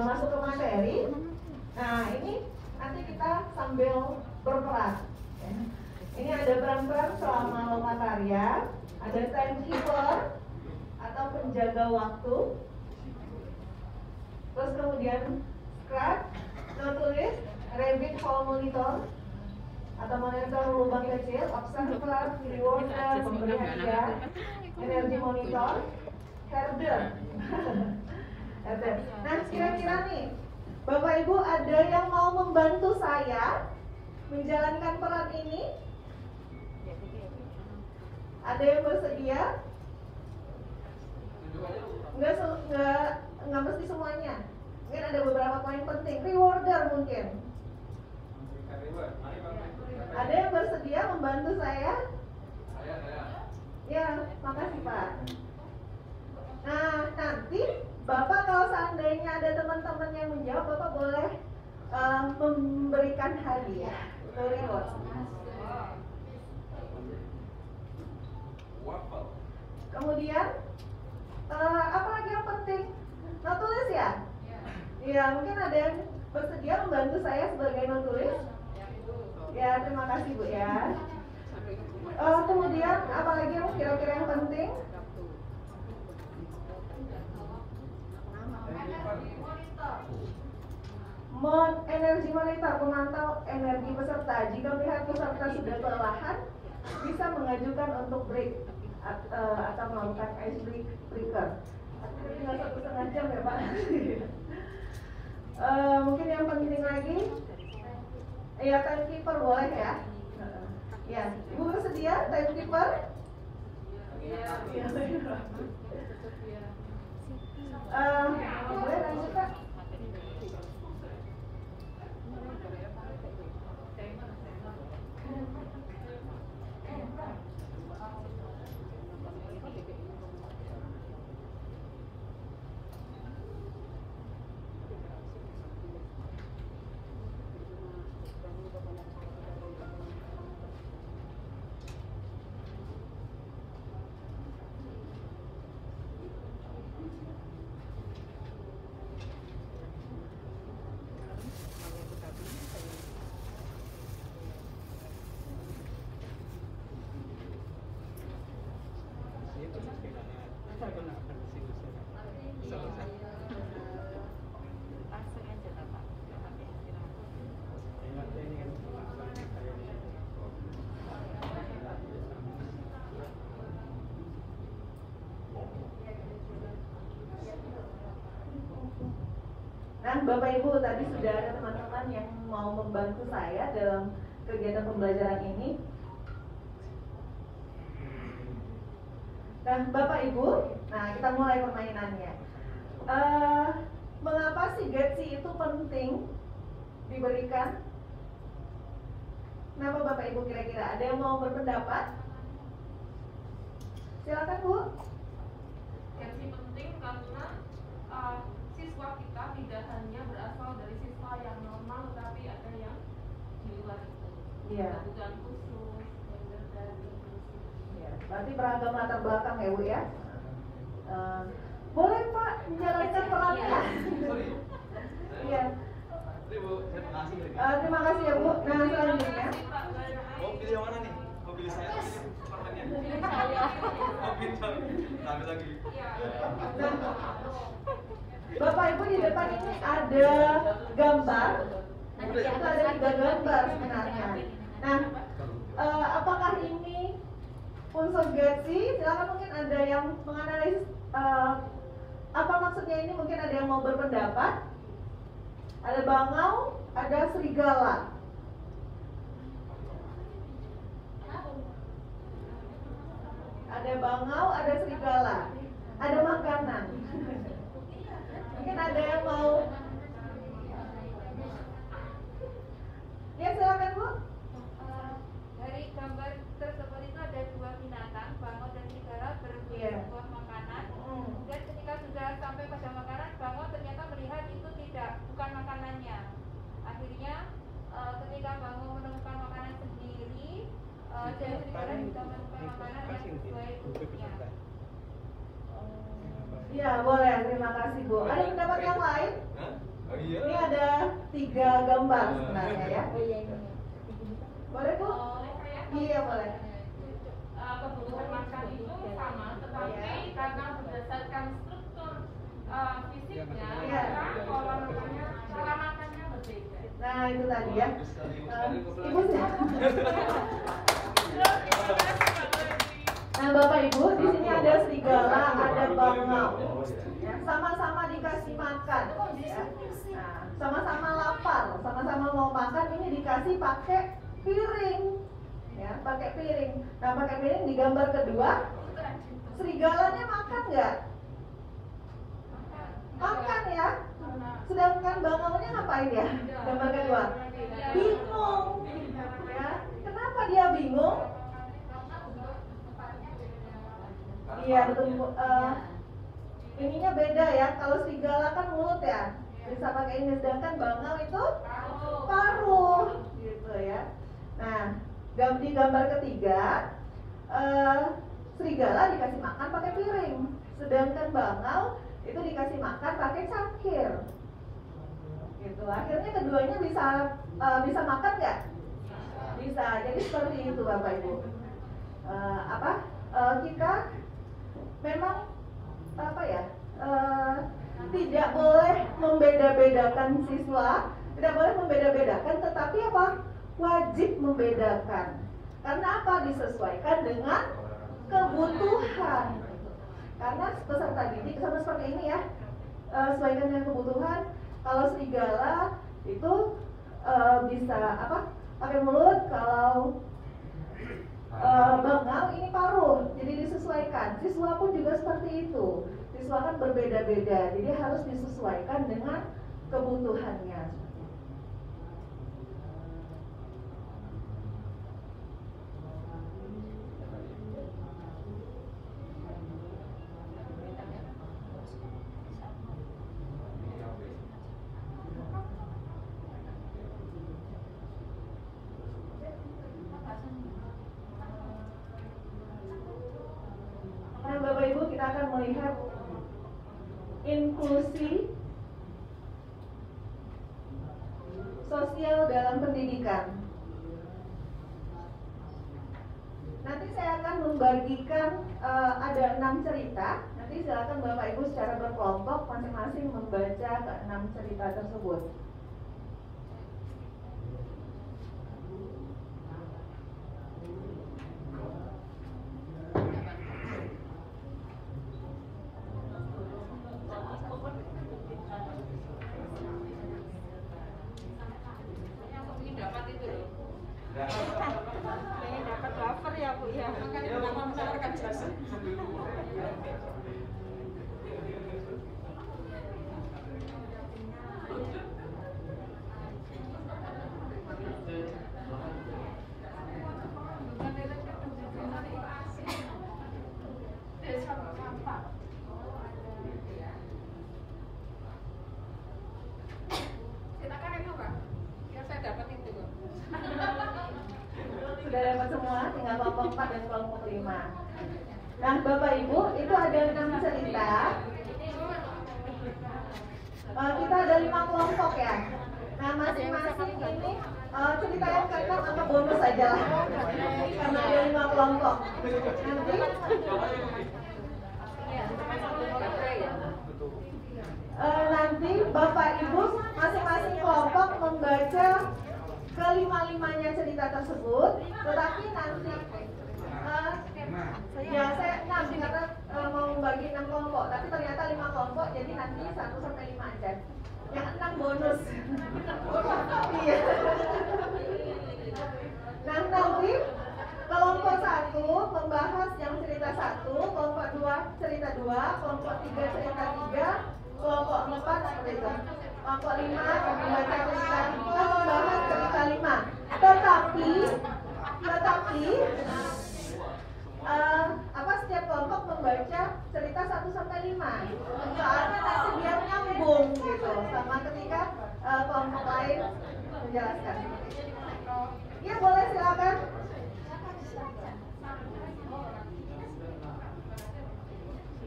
masuk ke materi. Nah ini nanti kita sambil berperan. Ini ada peran-peran selama lokakarya, ada timekeeper atau penjaga waktu, terus kemudian scratch, tulis, rabbit hole monitor atau monitor lubang kecil, observer, rewarder, pemberi hadiah, energi monitor, herder. Nah kira-kira nih Bapak Ibu ada yang mau membantu saya menjalankan peran ini? Ada yang bersedia? Enggak mesti semuanya. Mungkin ada beberapa poin penting. Rewarder mungkin. Ada yang bersedia membantu saya? Saya. Ya, makasih Pak. Nah, nanti Bapak kalau seandainya ada teman-teman yang menjawab, Bapak boleh memberikan hadiah atau reward. Kemudian apa lagi yang penting? Notulis ya? Iya, mungkin ada yang bersedia membantu saya sebagai notulis? Ya, terima kasih Bu ya. Kemudian apa lagi yang kira-kira yang penting? Energi monitor, pemantau energi peserta. Jika melihat peserta sudah kelelahan, bisa mengajukan untuk break atau melakukan ice breaker. Tinggal 1,5 jam ya Pak. Mungkin yang penting lagi, ya timekeeper boleh ya. Ya, Ibu bersedia timekeeper? Iya. Boleh lanjut Pak. Nah, Bapak Ibu tadi sudah ada teman-teman yang mau membantu saya dalam kegiatan pembelajaran ini. Nah, Bapak Ibu, nah kita mulai permainannya. Mengapa sih Getsi itu penting diberikan? Kenapa Bapak Ibu kira-kira? Ada yang mau berpendapat? Silakan Bu. Getsi penting karena siswa kita tidak hanya berasal dari siswa yang normal, tetapi ada yang di luar itu. Iya. Kebutuhan khusus, gender dan inklusi. Ya, berarti beragam latar belakang ya Bu ya. Boleh Pak menjalankan perannya? Iya. Terima kasih ya Bu. Nah selanjutnya. Mau pilih yang mana nih? Mau pilih saya atau pilih perannya? Pilih saya. Oh pintar. Sambil lagi. Bapak Ibu di depan ini ada gambar. Itu ada 3 gambar sebenarnya. Nah, apakah ini unsur Getsi? Silakan mungkin ada yang menganalisis apa maksudnya ini, mungkin ada yang mau berpendapat. Ada bangau, ada serigala. Ada bangau, ada serigala. Ada makanan. Mungkin ada yang mau. Ya silakan Bu. Dari gambar tersebut itu ada 2 binatang, bangau dan serigala berebut sebuah makanan. Dan ketika sudah sampai pada makanan, bangau ternyata melihat itu bukan makanannya. Akhirnya ketika bangau menemukan makanan sendiri, dan serigala juga menemukan makanan yang sesuai untuknya. Ya boleh, terima kasih Bu. Ada pendapat yang lain? Ini ada 3 gambar sebenarnya ya. Boleh Bu? Iya boleh. Kebutuhan makan itu sama, tetapi karena berdasarkan struktur fisiknya, maka pola makannya berbeda. Nah itu tadi ya. Ibu Nah Bapak Ibu, di sini ada serigala, ada bangau, ya, sama-sama dikasih makan, ya. Nah, sama-sama lapar, sama-sama mau makan, ini dikasih pakai piring, ya, pakai piring. Nah pakai piring di gambar kedua, serigalanya makan nggak? Makan ya. Sedangkan bangaunya ngapain ya? Gambar kedua, bingung, ya. Kenapa dia bingung? Iya betul. Ininya beda ya. Kalau serigala kan mulut ya, bisa pakai ini. Sedangkan bangau itu paruh, gitu ya. Nah, di gambar ketiga, serigala dikasih makan pakai piring, sedangkan bangau itu dikasih makan pakai cangkir. Gitu. Akhirnya keduanya bisa makan nggak? Bisa. Jadi seperti itu Bapak Ibu. Kita memang tidak boleh membeda-bedakan siswa, tidak boleh membeda-bedakan, tetapi wajib membedakan. Karena disesuaikan dengan kebutuhan. Karena peserta didik sama seperti ini ya, sesuaikan dengan kebutuhan. Kalau serigala itu bisa pakai mulut, kalau bangau ini paruh, jadi disesuaikan. Siswa pun juga seperti itu. Siswa kan berbeda-beda, jadi harus disesuaikan dengan kebutuhannya. Nah Bapak Ibu, kita akan melihat inklusi sosial dalam pendidikan. Nanti saya akan membagikan ada 6 cerita. Nanti silakan Bapak Ibu secara berkelompok masing-masing membaca ke-6 cerita tersebut. Dapat wafer ya Bu ya. Makanya kenapa menawarkan jasa. Sudah dapat semua, tinggal kelompok 4 dan kelompok 5. Nah Bapak Ibu, itu ada 6 cerita. Kita ada 5 kelompok ya. Nah masing-masing ini cerita yang ke-6 sama bonus aja lah, karena ada 5 kelompok. Nanti Bapak Ibu masing-masing kelompok membaca kelima-limanya cerita tersebut, tetapi nanti saya 6 karena mau membagi 6 kelompok, tapi ternyata 5 kelompok, jadi nanti 1 sampai 5 aja. Yang 6 bonus. Iya. Nah nanti kelompok 1 membahas yang cerita 1, kelompok 2 cerita 2, kelompok 3 cerita 3, kelompok 4 seperti itu. Kelompok 5 membaca cerita 5, membahas cerita 5. Tetapi setiap kelompok membaca cerita 1 sampai 5. Soalnya nanti biar nyambung gitu sama ketika kelompok lain menjelaskan. Iya boleh, silakan.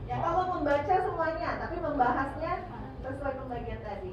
Ya kalau membaca semuanya, tapi membahasnya sesuai pembagian tadi.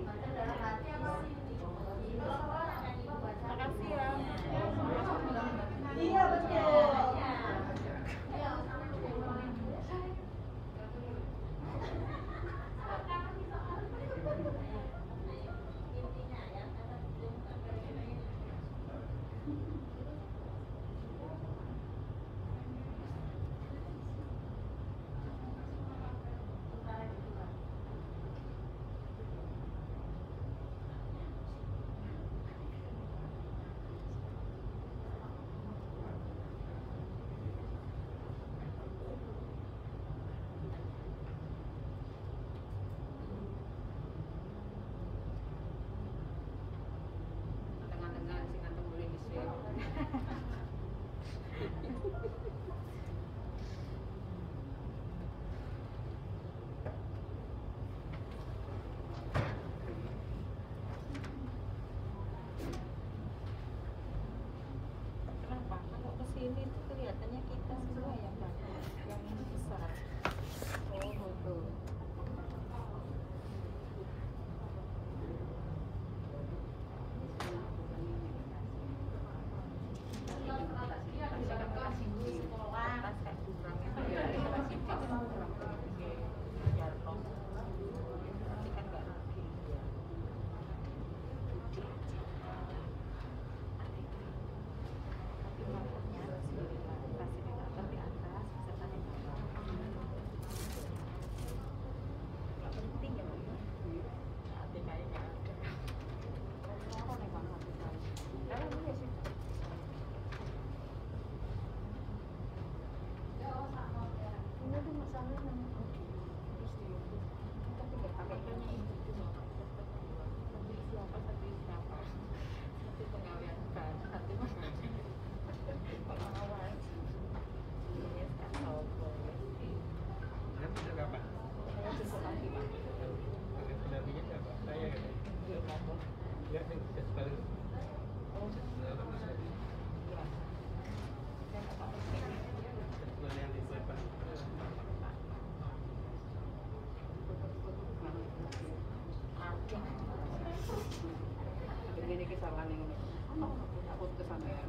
ini kesalahan yang aku kesampean.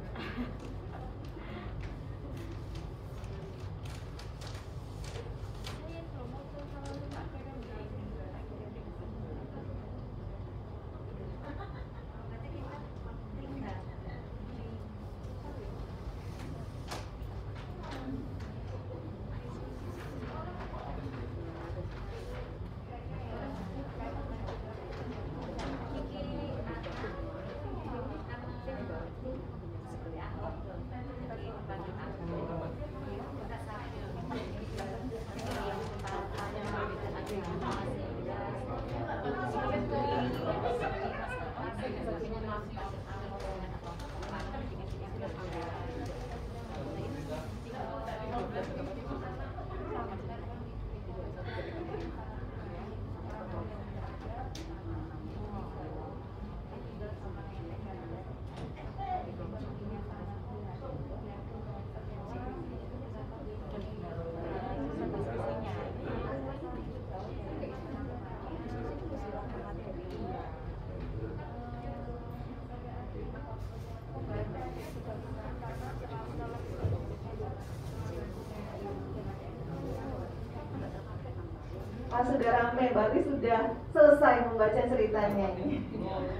Sudah ramai, berarti sudah selesai membaca ceritanya ini.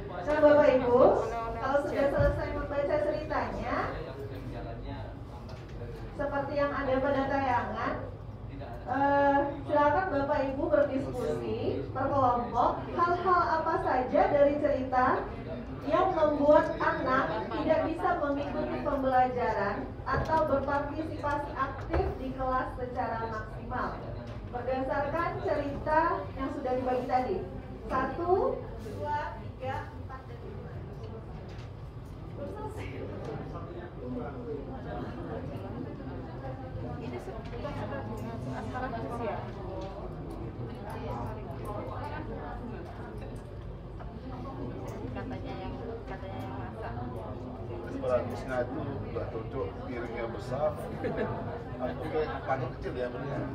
Nah Bapak Ibu, kalau sudah selesai membaca ceritanya, seperti yang ada pada tayangan, silakan Bapak Ibu berdiskusi per kelompok hal-hal apa saja dari cerita yang membuat anak tidak bisa mengikuti pembelajaran atau berpartisipasi aktif di kelas secara maksimal berdasarkan cerita yang sudah dibagi tadi. 1, 2, 3, 4, dan 5. Selesai. Ini sebuah acara usia. Katanya yang masak. Bagusnya itu udah cocok, piringnya besar. Aku kayak paling kecil ya belinya.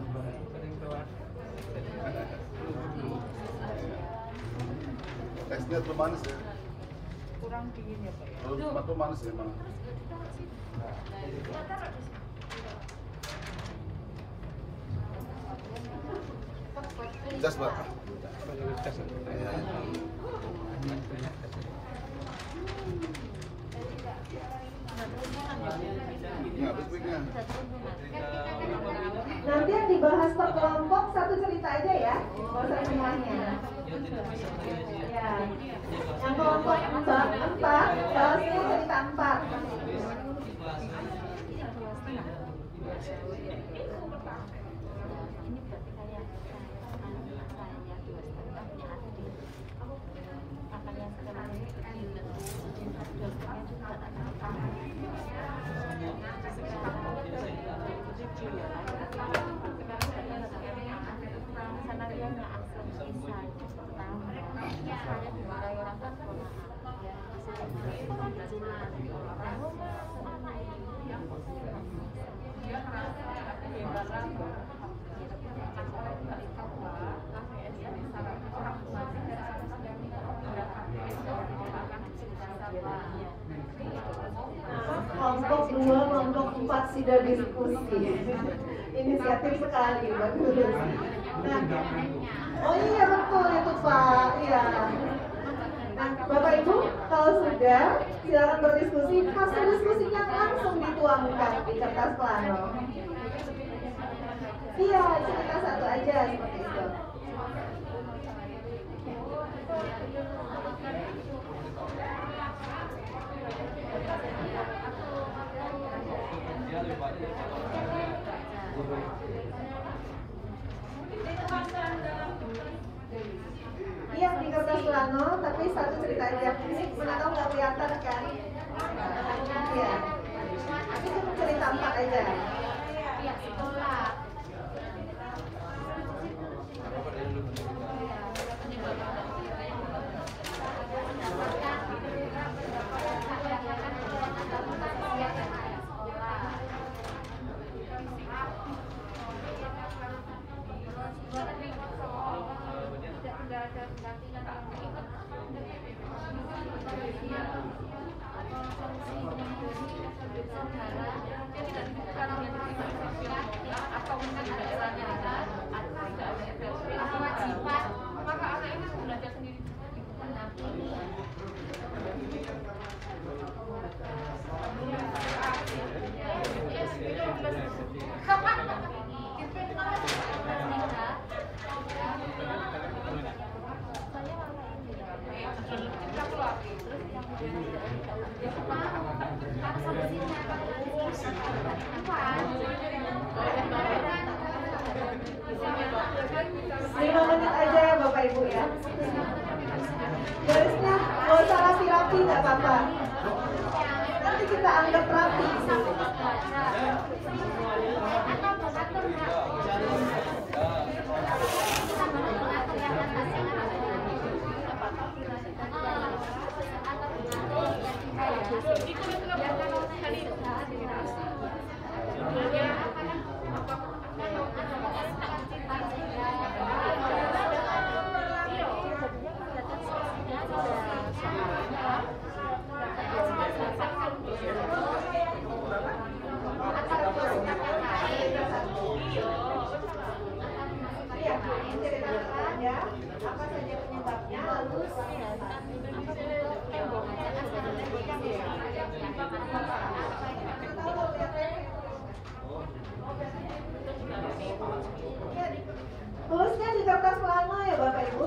Esnya tuh manis ya? Kurang dingin ya Pak ya? Kalau tuh manis ya emang. Jas Pak. Ya, habis breaknya. Nanti yang dibahas per kelompok satu cerita aja ya, nggak usah semuanya. Ya, yang kelompok 4, bahasnya cerita 4. Kelompok 2, kelompok 4 sudah diskusi. Inisiatif sekali, bagus. Nah, oh iya betul itu Pak, iya. Nah, Bapak Ibu, kalau sudah, silakan berdiskusi. Hasil diskusinya langsung dituangkan di kertas plano. Iya, cerita satu aja seperti itu. Iya di kertas plano, tapi satu cerita aja. Ini mana tahu nggak kelihatan kan? Iya. Itu cuma cerita 4 aja. Iya sekolah. Tidak ada pelatihan yang ikut atau mungkin daerahnya ada kewajiban, maka anak ini harus belajar sendiri. Lima menit aja ya Bapak Ibu ya. Garisnya nggak usah rapi-rapi, nggak apa-apa. Nanti kita anggap rapi. Ya, apa saja penyebabnya, lalu tulisnya di kertas plano ya Bapak Ibu.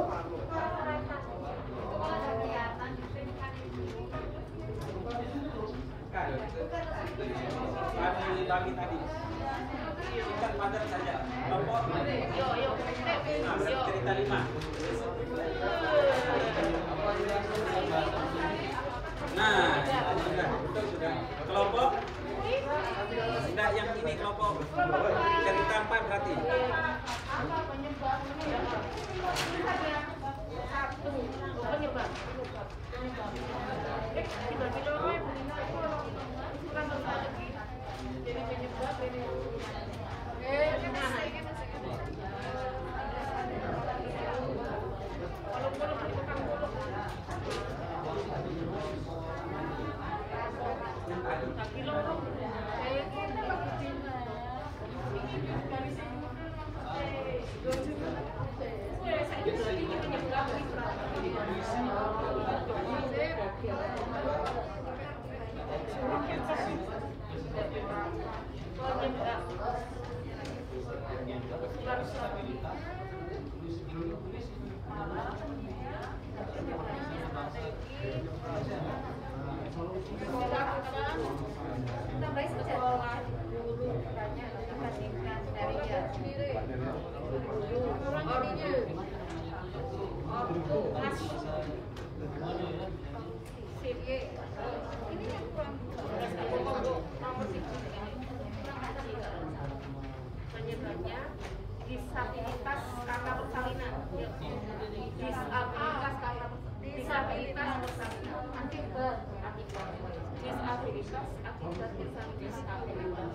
Bagi tadi. Singkat padat saja. Kelompok. Cerita 5. Nah, sudah. Kelompok. Enggak, yang ini kelompok. Cerita 4 berarti. Penyebab. Jadi penyebab ini. Penyebabnya disabilitas karena persalinan. Disabilitas karena disabilitas akibat disabilitas akibat disabilitas.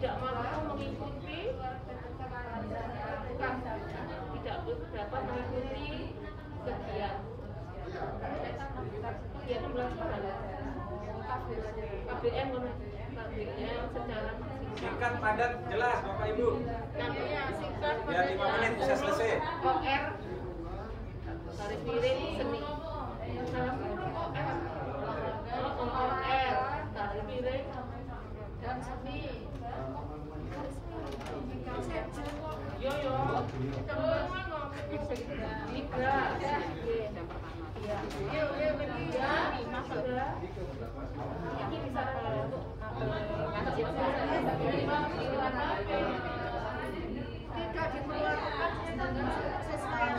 Tidak mampu mengikuti, tidak dapat mengikuti kegiatan KBM secara Singkat, padat, jelas Bapak Ibu. nantinya singkat Ya 5 menit bisa selesai. OR garis miring seni OR garis miring dan seni yo tiga ini bisa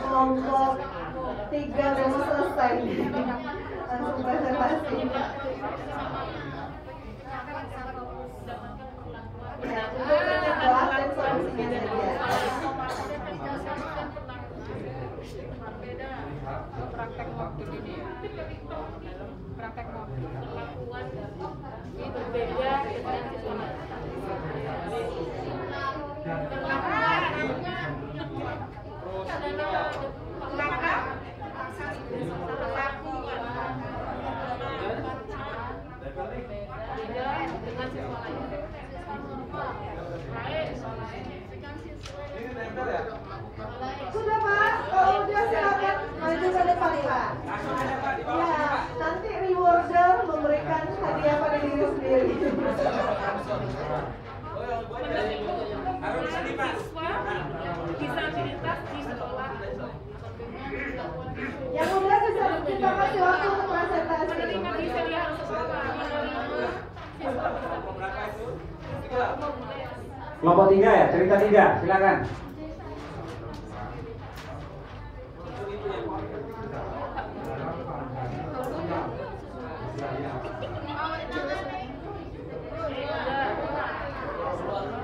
Kelompok 3 mau selesai. Langsung presentasi. Ya, cukup kelas dan solusinya saja. Praktek modul ini ya. Praktek modul. Perlakuan ini berbeda dengan siswa. Sudah Pak, kalau udah silakan maju ke depan Pak. Ya, nanti rewarder memberikan hadiah pada diri sendiri. Disabilitas di sekolah. Yang udah bisa kita kasih waktu untuk presentasi. Kelompok 3 ya, cerita 3, silakan.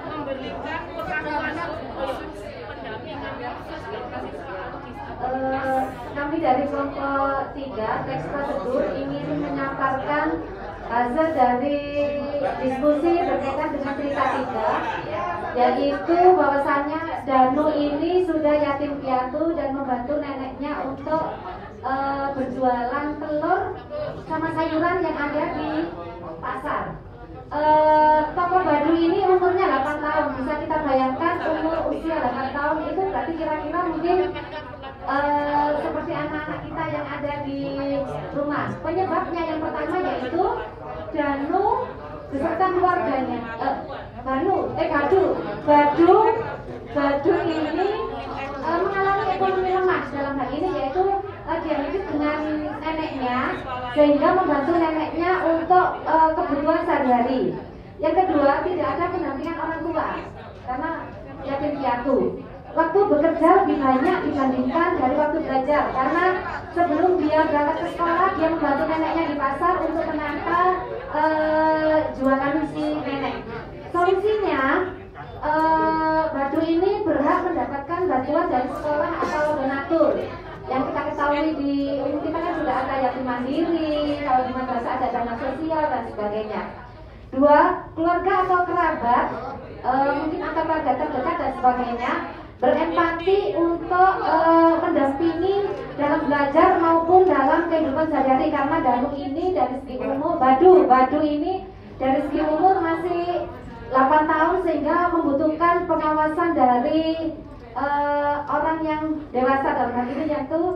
Memberikan pendampingan khusus dan kasih sayang Kami dari kelompok 3 teks prosedur ingin menyampaikan hasil dari diskusi berkaitan dengan cerita 3, yaitu bahwasannya Danu ini sudah yatim piatu dan membantu neneknya untuk berjualan telur sama sayuran yang ada di pasar. Toko Badu ini umurnya 8 tahun. Bisa kita bayangkan umur usia 8 tahun itu berarti kira-kira mungkin seperti anak-anak kita yang ada di rumah. Penyebabnya yang pertama yaitu Danu beserta keluarganya. Badu ini mengalami ekonomi lemah dalam hal ini, yaitu dia hidup dengan neneknya sehingga membantu neneknya untuk kebutuhan sehari-hari. Yang kedua, tidak ada pendampingan orang tua karena yatim piatu. Waktu bekerja lebih banyak dibandingkan dari waktu belajar, karena sebelum dia berangkat ke sekolah dia membantu neneknya di pasar untuk menata jualan si nenek. Solusinya, Badu ini berhak mendapatkan bantuan dari sekolah atau donatur. Yang kita ketahui di umum kita kan sudah ada yatim mandiri, kalau di madrasah ada dana sosial dan sebagainya. 2, keluarga atau kerabat, mungkin antar keluarga terdekat dan sebagainya, berempati untuk mendampingi dalam belajar maupun dalam kehidupan sehari-hari, karena Danu ini dari segi umur, Badu ini dari segi umur masih 8 tahun sehingga membutuhkan pengawasan dari orang yang dewasa, dalam hal ini yaitu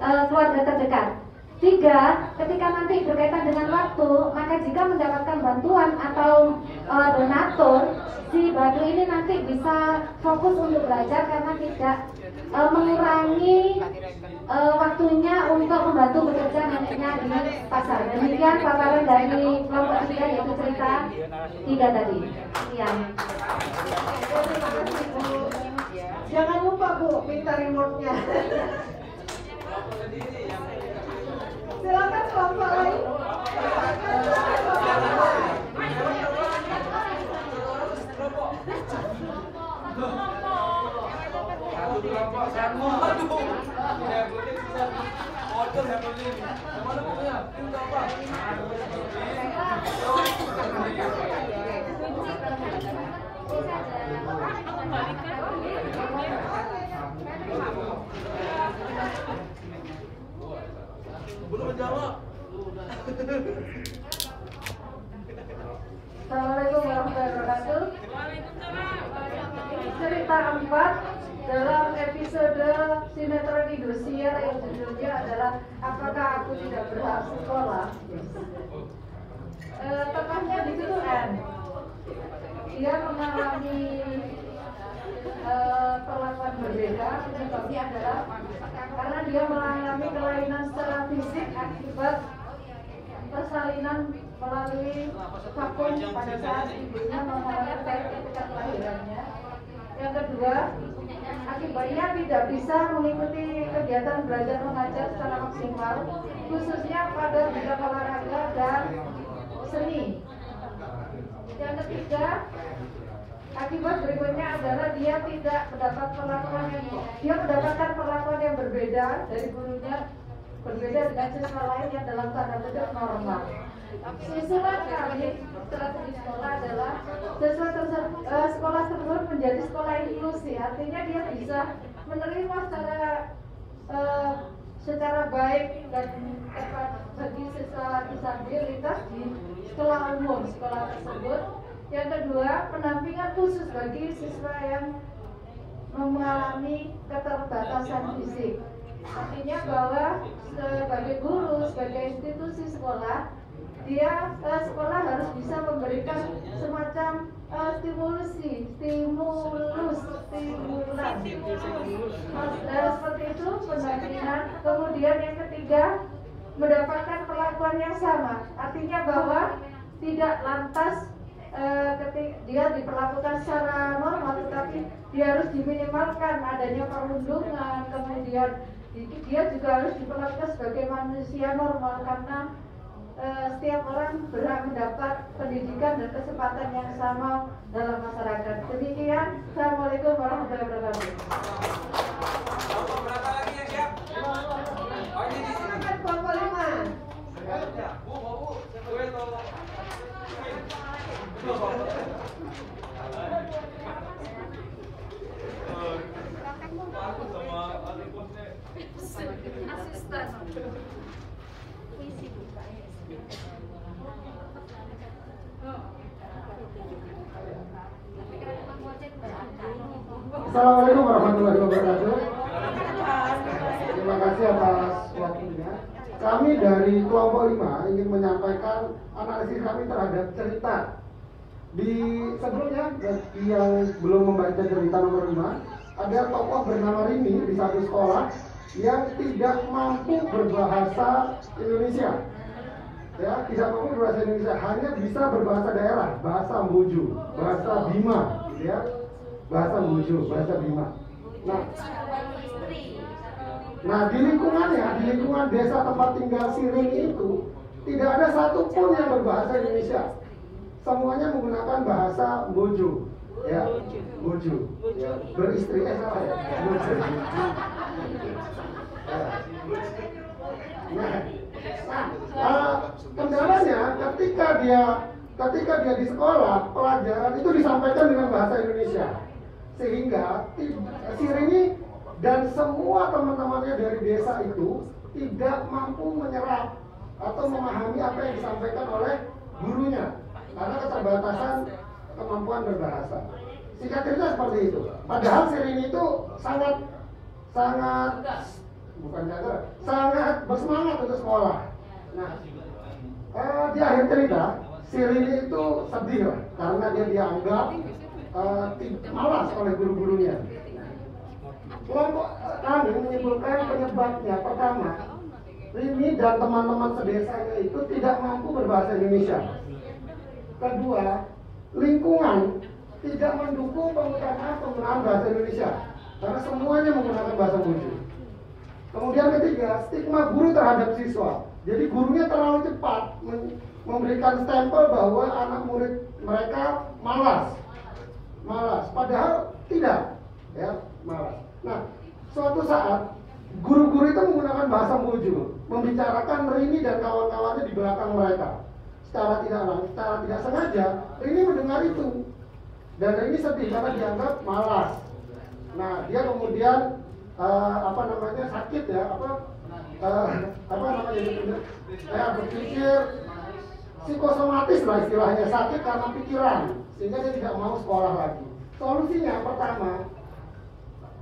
keluarga terdekat. 3, ketika nanti berkaitan dengan waktu, maka jika mendapatkan bantuan atau donatur, si Badu ini nanti bisa fokus untuk belajar karena tidak mengurangi waktunya untuk membantu bekerja neneknya di pasar. Demikian paparan dari kelompok 3 yaitu cerita 3 tadi. Sekian. Terima kasih Bu. Jangan lupa Bu, minta remote-nya. Silakan kelompok lain. Belum menjawab. Assalamualaikum warahmatullahi wabarakatuh. Cerita 4 dalam episode sinetron Indosiar yang judulnya adalah Apakah Aku Tidak Berhak Sekolah. Tepatnya di situ N. Dia mengalami perlakuan berbeda. Penyebabnya adalah karena dia mengalami kelainan secara fisik akibat persalinan melalui vakum pada saat ibunya mengalami ketika kelahirannya. Yang kedua, akibatnya tidak bisa mengikuti kegiatan belajar mengajar secara maksimal, khususnya pada bidang olahraga dan seni. Yang ketiga, akibat berikutnya adalah dia tidak mendapat mendapatkan perlakuan yang berbeda dari gurunya, berbeda dengan siswa lain yang dalam tanda kutip normal. Siswa kami strategi sekolah adalah sekolah tersebut menjadi sekolah inklusi, artinya dia bisa menerima secara baik dan tepat bagi siswa disabilitas di sekolah umum sekolah tersebut. Yang kedua, pendampingan khusus bagi siswa yang mengalami keterbatasan fisik. Artinya bahwa sebagai guru, sebagai institusi sekolah, sekolah harus bisa memberikan semacam stimulan. Seperti itu pendampingan. Kemudian yang ketiga, mendapatkan perlakuan yang sama. Artinya bahwa tidak lantas dia diperlakukan secara normal, tetapi dia harus diminimalkan adanya perundungan. Kemudian dia juga harus diperlakukan sebagai manusia normal, karena setiap orang berhak mendapat pendidikan dan kesempatan yang sama dalam masyarakat. Demikian, Assalamualaikum warahmatullahi wabarakatuh. Berapa lagi yang siap? Oh, ini di sini. Kelompok 5. Bu. Assalamualaikum warahmatullahi wabarakatuh. Terima kasih atas waktunya. Kami dari kelompok 5 ingin menyampaikan analisis kami terhadap cerita. Di sebelumnya, bagi yang belum membaca cerita nomor 5, ada tokoh bernama Rini di satu sekolah yang tidak mampu berbahasa Indonesia. Ya, tidak mampu berbahasa Indonesia, hanya bisa berbahasa daerah, bahasa Mbuju, bahasa Bima, ya, bahasa Mbuju, bahasa Bima. Nah, di lingkungan desa tempat tinggal si Rini itu tidak ada satupun yang berbahasa Indonesia. Semuanya menggunakan bahasa Mbuju, ya, Mbuju, ya, beristri salah ya, Mbuju. Kendalanya ketika dia di sekolah, pelajaran itu disampaikan dengan bahasa Indonesia, sehingga si Rini dan semua teman-temannya dari desa itu tidak mampu menyerap atau memahami apa yang disampaikan oleh gurunya karena keterbatasan kemampuan berbahasa. Singkat cerita seperti itu. Padahal si Rini itu sangat bersemangat untuk sekolah. Nah, di akhir cerita, si Rini itu sedih lah karena dia dianggap malas oleh guru-gurunya. Kelompok kami menyimpulkan penyebabnya. Pertama, Rini dan teman-teman sedesanya itu tidak mampu berbahasa Indonesia. Kedua, lingkungan tidak mendukung penggunaan bahasa Indonesia karena semuanya menggunakan bahasa Mbuju. Kemudian ketiga, stigma guru terhadap siswa. Jadi gurunya terlalu cepat memberikan stempel bahwa anak murid mereka malas, padahal tidak, ya, malas. Nah, suatu saat guru-guru itu menggunakan bahasa Mbuju, membicarakan Rini dan kawan-kawannya di belakang mereka. Secara tidak sengaja, Rini mendengar itu, dan Rini sedih karena dianggap malas. Nah, dia kemudian sakit ya, berpikir psikosomatis lah istilahnya, sakit karena pikiran, sehingga dia tidak mau sekolah lagi. Solusinya pertama,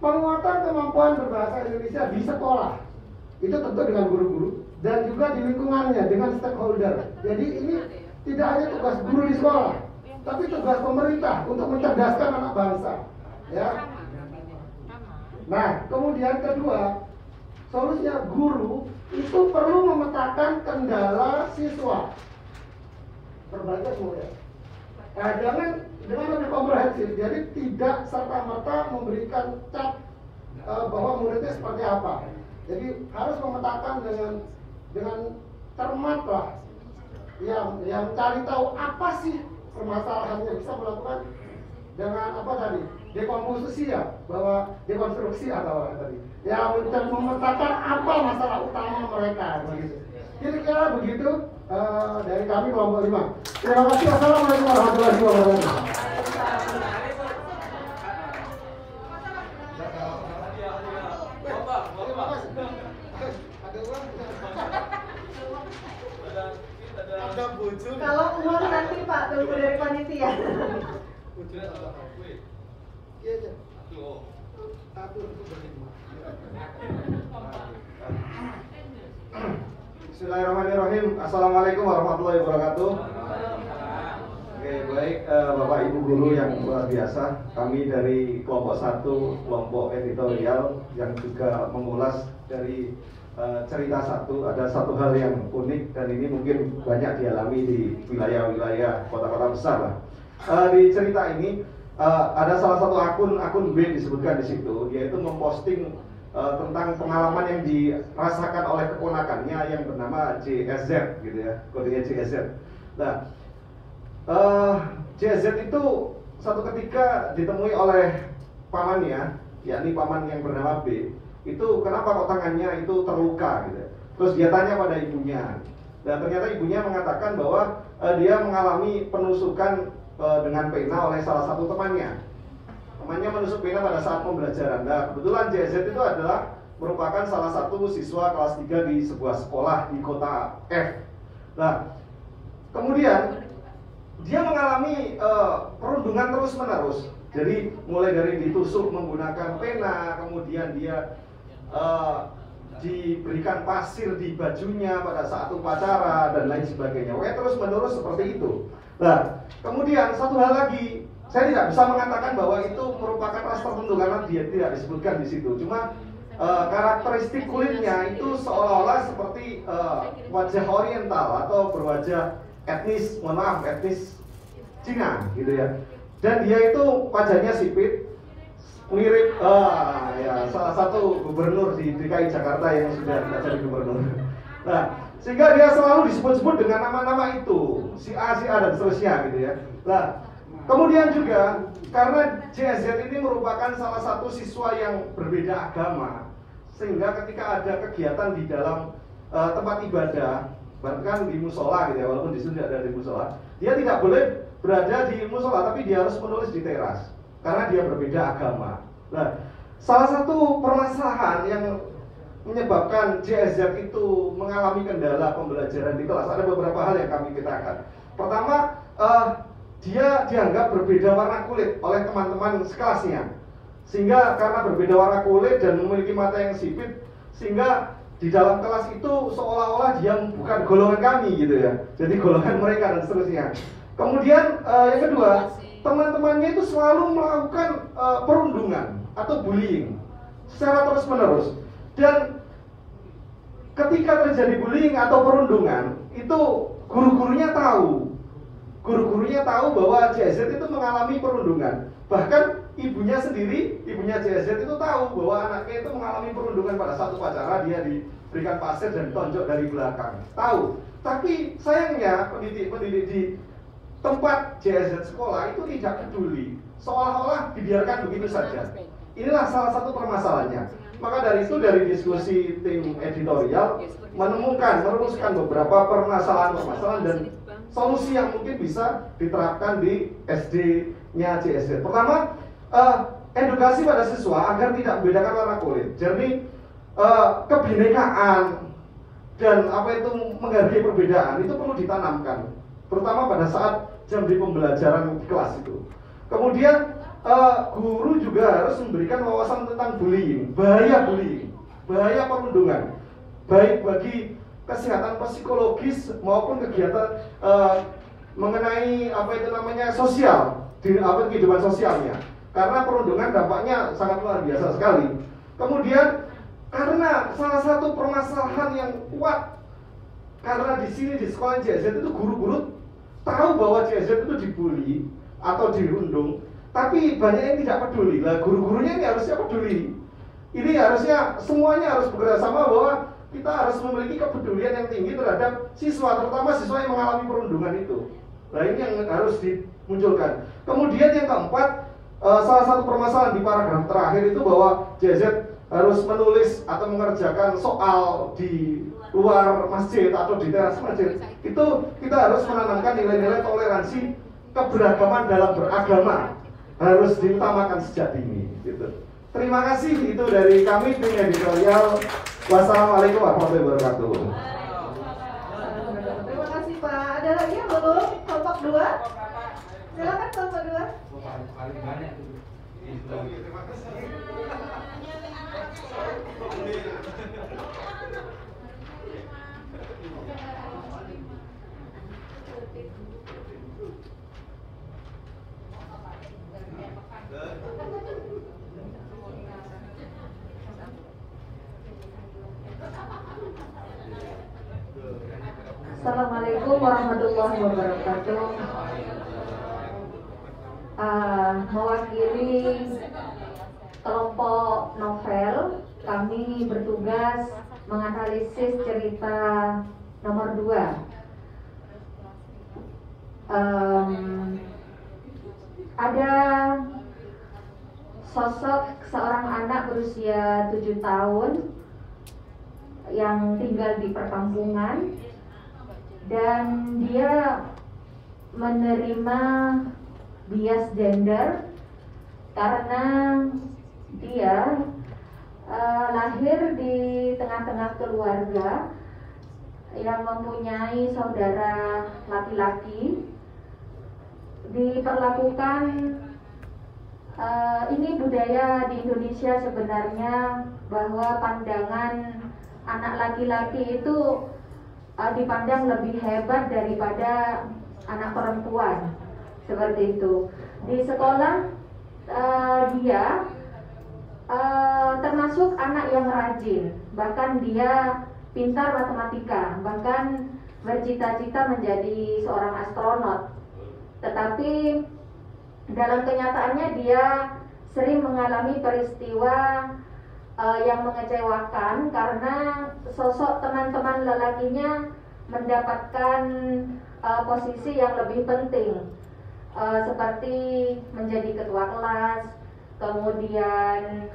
penguatan kemampuan berbahasa Indonesia di sekolah, itu tentu dengan guru-guru dan juga di lingkungannya dengan stakeholder. Jadi ini tidak hanya tugas guru di sekolah, tapi tugas pemerintah untuk mencerdaskan anak bangsa, ya. Nah, kemudian kedua, solusinya guru itu perlu memetakan kendala siswa. Berbalik semua ya. Nah, dengan lebih komprehensif. Jadi tidak serta-merta memberikan cap bahwa muridnya seperti apa. Jadi harus memetakan dengan cermat lah, yang cari tahu apa sih permasalahannya, bisa melakukan dengan apa tadi, dekomposisi ya, bahwa dekonstruksi atau tadi, yang memetakan apa masalah utama mereka begitu. Kira-kira begitu dari kami kelompok 5. Terima kasih. Assalamualaikum warahmatullahi wabarakatuh. Kalau uang nanti Pak tunggu dari panitia. Iya aja. Satu. Bismillahirrahmanirrahim. Assalamualaikum warahmatullahi wabarakatuh. Oke, baik Bapak Ibu guru yang luar biasa. Kami dari kelompok 1, kelompok editorial yang juga mengulas dari cerita ada satu hal yang unik dan ini mungkin banyak dialami di wilayah-wilayah kota-kota besar lah. Di cerita ini ada salah satu akun B disebutkan di situ, yaitu memposting tentang pengalaman yang dirasakan oleh keponakannya yang bernama JSZ gitu ya, kodenya JSZ. Nah, JSZ itu satu ketika ditemui oleh pamannya, yakni paman yang bernama B. Itu kenapa kok tangannya itu terluka gitu. Terus dia tanya pada ibunya. Dan ternyata ibunya mengatakan bahwa dia mengalami penusukan dengan pena oleh salah satu temannya. Temannya menusuk pena pada saat pembelajaran. Nah, kebetulan JZ itu adalah merupakan salah satu siswa kelas 3 di sebuah sekolah di kota F. Nah, kemudian dia mengalami perundungan terus-menerus. Jadi mulai dari ditusuk menggunakan pena, kemudian dia diberikan pasir di bajunya pada saat upacara dan lain sebagainya. Oke, terus menerus seperti itu. Nah, kemudian satu hal lagi, saya tidak bisa mengatakan bahwa itu merupakan ras tertentu karena dia tidak disebutkan di situ. Cuma karakteristik kulitnya itu seolah-olah seperti wajah oriental atau berwajah etnis, mohon maaf, etnis Cina gitu ya. Dan dia itu wajahnya sipit, mirip ya salah satu gubernur di DKI Jakarta yang sudah tidak jadi gubernur. Nah, sehingga dia selalu disebut-sebut dengan nama-nama itu, si A dan seterusnya gitu ya. Nah, kemudian juga karena JSZ ini merupakan salah satu siswa yang berbeda agama, sehingga ketika ada kegiatan di dalam tempat ibadah, bahkan di musola gitu ya, walaupun di sini tidak ada di musola, dia tidak boleh berada di musola, tapi dia harus menulis di teras karena dia berbeda agama. Nah, salah satu permasalahan yang menyebabkan JSZ itu mengalami kendala pembelajaran di kelas, ada beberapa hal yang kami petakan. Pertama, dia dianggap berbeda warna kulit oleh teman-teman sekelasnya, sehingga karena berbeda warna kulit dan memiliki mata yang sipit, sehingga di dalam kelas itu seolah-olah dia bukan golongan kami gitu ya, jadi golongan mereka dan seterusnya. Kemudian yang kedua, teman-temannya itu selalu melakukan perundungan atau bullying secara terus-menerus. Dan ketika terjadi bullying atau perundungan, itu guru-gurunya tahu bahwa JSZ itu mengalami perundungan. Bahkan ibunya sendiri, ibunya JSZ itu tahu bahwa anaknya itu mengalami perundungan pada satu upacara, dia diberikan pasir dan tonjok dari belakang. Tahu. Tapi sayangnya pendidik di tempat JSZ sekolah itu tidak peduli, seolah-olah dibiarkan begitu saja. Inilah salah satu permasalahannya. Maka dari itu, dari diskusi tim editorial merumuskan beberapa permasalahan dan solusi yang mungkin bisa diterapkan di SD-nya JSZ. Pertama, edukasi pada siswa agar tidak membedakan warna kulit. Jadi kebinekaan dan menghargai perbedaan itu perlu ditanamkan, terutama pada saat jam di pembelajaran di kelas itu. Kemudian guru juga harus memberikan wawasan tentang bullying, bahaya perundungan, baik bagi kesehatan psikologis maupun kegiatan mengenai sosial, kehidupan sosialnya. Karena perundungan dampaknya sangat luar biasa sekali. Kemudian karena salah satu permasalahan yang kuat, karena di sini di sekolah JSZ itu guru-guru tahu bahwa JSZ itu dibully, atau dirundung, tapi banyak yang tidak peduli. Lah guru-gurunya ini harusnya peduli. Ini harusnya semuanya harus bekerja sama bahwa kita harus memiliki kepedulian yang tinggi terhadap siswa, terutama siswa yang mengalami perundungan itu. Nah ini yang harus dimunculkan. Kemudian yang keempat, salah satu permasalahan di paragraf terakhir itu bahwa JZ harus menulis atau mengerjakan soal di luar masjid atau di teras masjid. Itu kita harus menanamkan nilai-nilai toleransi keberagaman dalam beragama, harus diutamakan sejak dini gitu. Terima kasih, itu dari kami tim editorial. Wassalamualaikum warahmatullahi wabarakatuh. Terima kasih Pak. Ada lagi yang belum? Kelompok 2? Silakan kelompok 2. Paling banyak itu. Assalamualaikum warahmatullahi wabarakatuh. Mewakili kelompok novel, kami bertugas menganalisis cerita nomor 2. Ada sosok seorang anak berusia 7 tahun yang tinggal di perkampungan, dan dia menerima bias gender karena dia lahir di tengah-tengah keluarga yang mempunyai saudara laki-laki. Diperlakukan, ini budaya di Indonesia sebenarnya, bahwa pandangan anak laki-laki itu dipandang lebih hebat daripada anak perempuan, seperti itu. Di sekolah dia termasuk anak yang rajin, bahkan dia pintar matematika, bahkan bercita-cita menjadi seorang astronot. Tetapi dalam kenyataannya dia sering mengalami peristiwa yang mengecewakan karena sosok teman-teman lelakinya mendapatkan posisi yang lebih penting, seperti menjadi ketua kelas, kemudian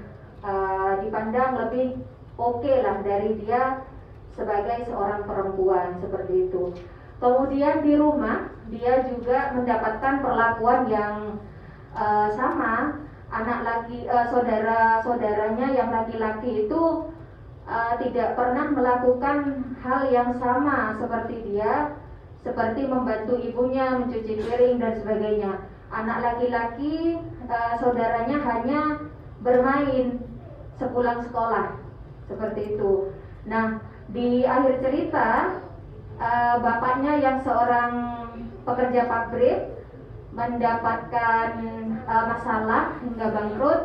dipandang lebih oke lah dari dia sebagai seorang perempuan, seperti itu. Kemudian di rumah dia juga mendapatkan perlakuan yang sama. Anak laki, saudara-saudaranya yang laki-laki itu tidak pernah melakukan hal yang sama seperti dia, seperti membantu ibunya mencuci piring dan sebagainya. Anak laki-laki saudaranya hanya bermain sepulang sekolah, seperti itu. Nah, di akhir cerita bapaknya yang seorang pekerja pabrik mendapatkan masalah hingga bangkrut,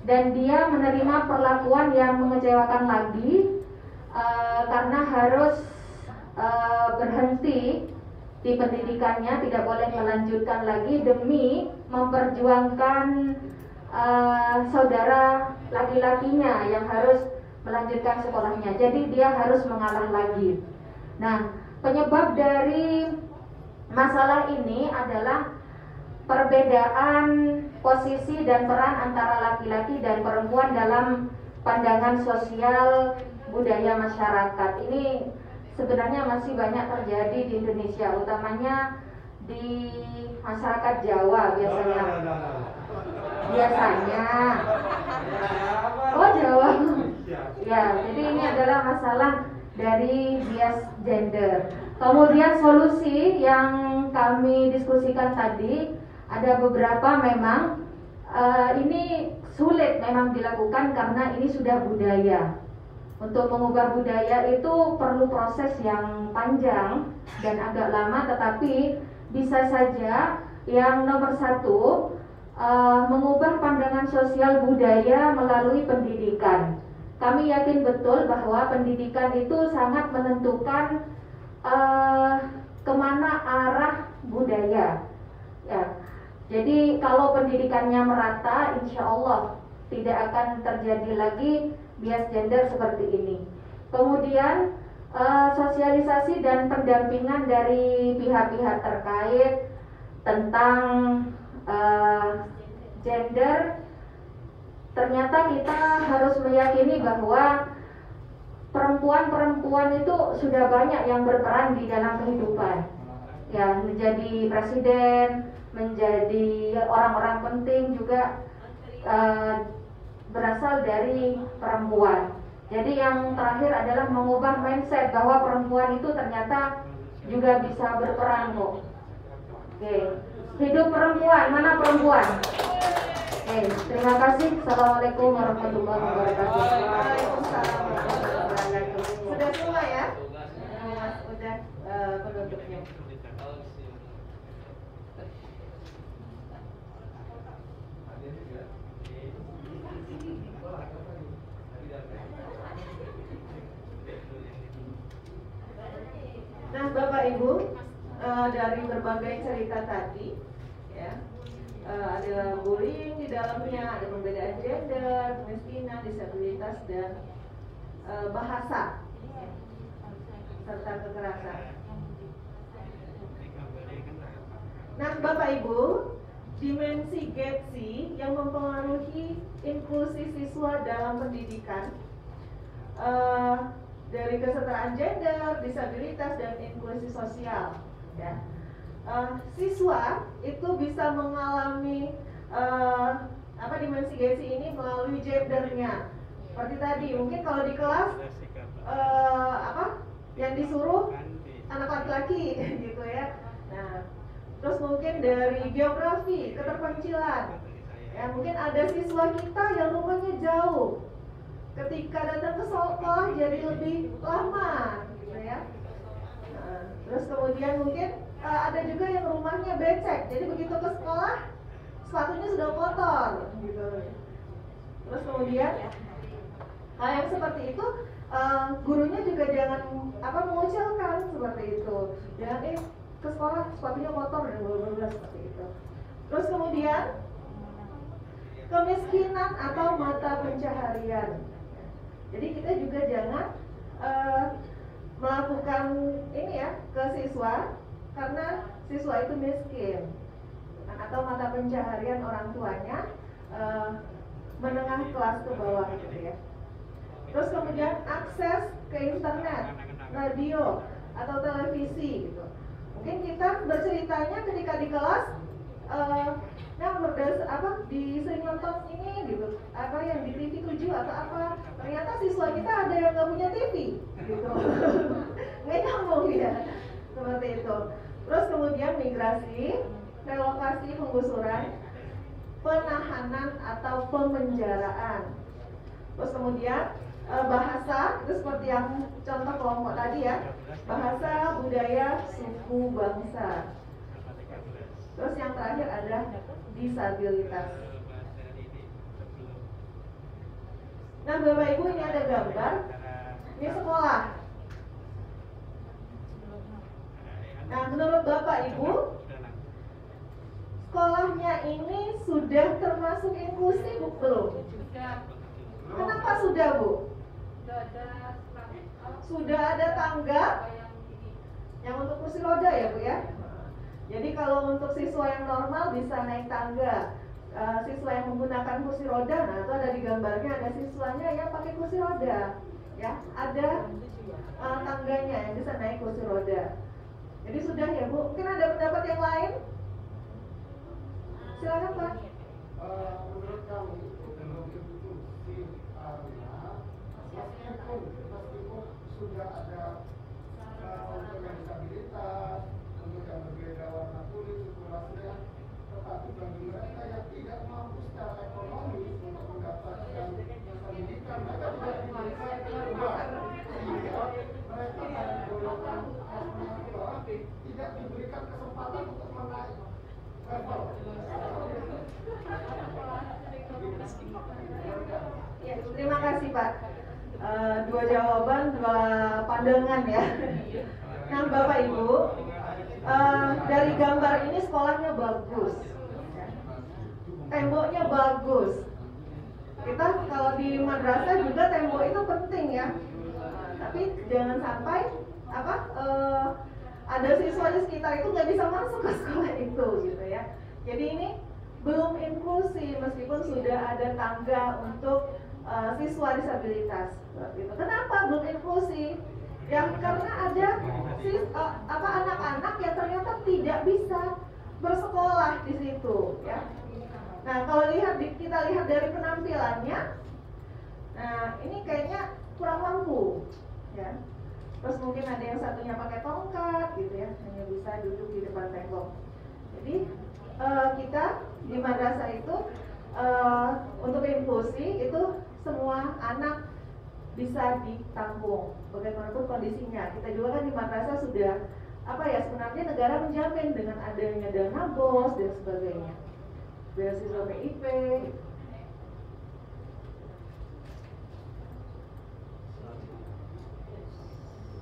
dan dia menerima perlakuan yang mengecewakan lagi karena harus berhenti di pendidikannya, tidak boleh melanjutkan lagi demi memperjuangkan saudara laki-lakinya yang harus melanjutkan sekolahnya. Jadi dia harus mengalah lagi. Nah, penyebab dari masalah ini adalah perbedaan posisi dan peran antara laki-laki dan perempuan dalam pandangan sosial budaya masyarakat. Ini sebenarnya masih banyak terjadi di Indonesia, utamanya di masyarakat Jawa biasanya. Oh, Jawa. Ya, jadi ini adalah masalah dari bias gender. Kemudian solusi yang kami diskusikan tadi, ada beberapa memang ini sulit memang dilakukan karena ini sudah budaya. Untuk mengubah budaya itu perlu proses yang panjang dan agak lama, tetapi bisa saja yang nomor satu, mengubah pandangan sosial budaya melalui pendidikan. Kami yakin betul bahwa pendidikan itu sangat menentukan kemana arah budaya. Ya. Jadi kalau pendidikannya merata, insya Allah tidak akan terjadi lagi bias gender seperti ini. Kemudian sosialisasi dan pendampingan dari pihak-pihak terkait tentang gender. Ternyata kita harus meyakini bahwa perempuan-perempuan itu sudah banyak yang berperan di dalam kehidupan, ya, menjadi presiden, menjadi orang-orang penting juga berasal dari perempuan. Jadi yang terakhir adalah mengubah mindset bahwa perempuan itu ternyata juga bisa berperan kok. Oke, hidup perempuan, mana perempuan? Oke, terima kasih. Assalamualaikum warahmatullahi wabarakatuh. Waalaikumsalam warahmatullahi wabarakatuh. Sudah semua ya? Mas, udah penutupnya. Nah, Bapak Ibu, dari berbagai cerita tadi, ya, ada bullying di dalamnya, ada perbedaan gender, kemiskinan, disabilitas, dan bahasa, serta kekerasan. Nah, Bapak Ibu, dimensi GEPSI yang mempengaruhi inklusi siswa dalam pendidikan dari kesetaraan gender, disabilitas, dan inklusi sosial, ya. Siswa itu bisa mengalami dimensi GEPSI ini melalui gendernya. Seperti tadi, mungkin kalau di kelas yang disuruh anak laki-laki gitu ya. Nah, terus mungkin dari geografi, keterpencilan. Ya, mungkin ada siswa kita yang rumahnya jauh. Ketika datang ke sekolah jadi lebih lama gitu ya. Nah, terus kemudian mungkin ada juga yang rumahnya becek, jadi begitu ke sekolah sepatunya sudah kotor gitu. Terus kemudian hal yang seperti itu gurunya juga jangan mengucilkan seperti itu. Jangan ke sekolah sepatunya kotor dan bla seperti itu. Terus kemudian kemiskinan atau mata pencaharian. Jadi kita juga jangan melakukan ini ya ke siswa karena siswa itu miskin atau mata pencaharian orang tuanya menengah kelas ke bawah gitu ya. Terus kemudian akses ke internet, radio atau televisi gitu. Mungkin kita berceritanya ketika di kelas sering nonton ini gitu, yang di TV 7 atau apa, ternyata siswa kita ada yang nggak punya TV gitu. Nggak nyambung ya, seperti itu. Terus kemudian migrasi, relokasi, penggusuran, penahanan atau pemenjaraan. Terus kemudian bahasa, itu seperti yang contoh kelompok tadi ya, bahasa, budaya, suku, bangsa. Terus yang terakhir ada disabilitas. Nah, Bapak Ibu, ini ada gambar. Ini sekolah. Nah, menurut Bapak Ibu, sekolahnya ini sudah termasuk inklusi belum? Sudah. Kenapa sudah, Bu? Sudah ada tangga yang untuk kursi roda ya, Bu ya? Jadi kalau untuk siswa yang normal bisa naik tangga. Siswa yang menggunakan kursi roda, nah itu ada di gambarnya, ada siswanya yang pakai kursi roda, ya, ada tangganya yang bisa naik kursi roda. Jadi sudah ya, Bu. Mungkin ada pendapat yang lain? Silakan, Pak. Menurut kami itu belum inklusi karena meskipun sudah ada untuk yang disabilitas, untuk yang berbeda warna kulit, suku rasnya, tetapi bagi mereka yang tidak mampu secara ekonomi untuk mendapatkan pendidikan, mereka tidak diberikan peluang, sehingga mereka dari golongan bawah tidak diberikan kesempatan untuk menaik level. Ya, terima kasih Pak. Dua jawaban, dua pandangan ya. Nah, Bapak Ibu, dari gambar ini sekolahnya bagus. temboknya bagus. Kita kalau di madrasah juga tembok itu penting ya. Tapi jangan sampai ada siswa di sekitar itu nggak bisa masuk ke sekolah itu gitu ya. Jadi ini belum inklusi meskipun sudah ada tangga untuk siswa disabilitas. Gitu. Kenapa belum inklusi? Ya karena ada anak-anak yang ternyata tidak bisa bersekolah di situ ya. Nah kalau kita lihat dari penampilannya, nah ini kayaknya kurang mampu ya. Terus mungkin ada yang satunya pakai tongkat gitu ya, hanya bisa duduk di depan tembok. Jadi kita di madrasah itu untuk inklusi itu semua anak bisa ditampung bagaimanapun kondisinya. Kita juga kan di madrasah sudah sebenarnya negara menjamin dengan adanya dana BOS dan sebagainya, beasiswa PIP.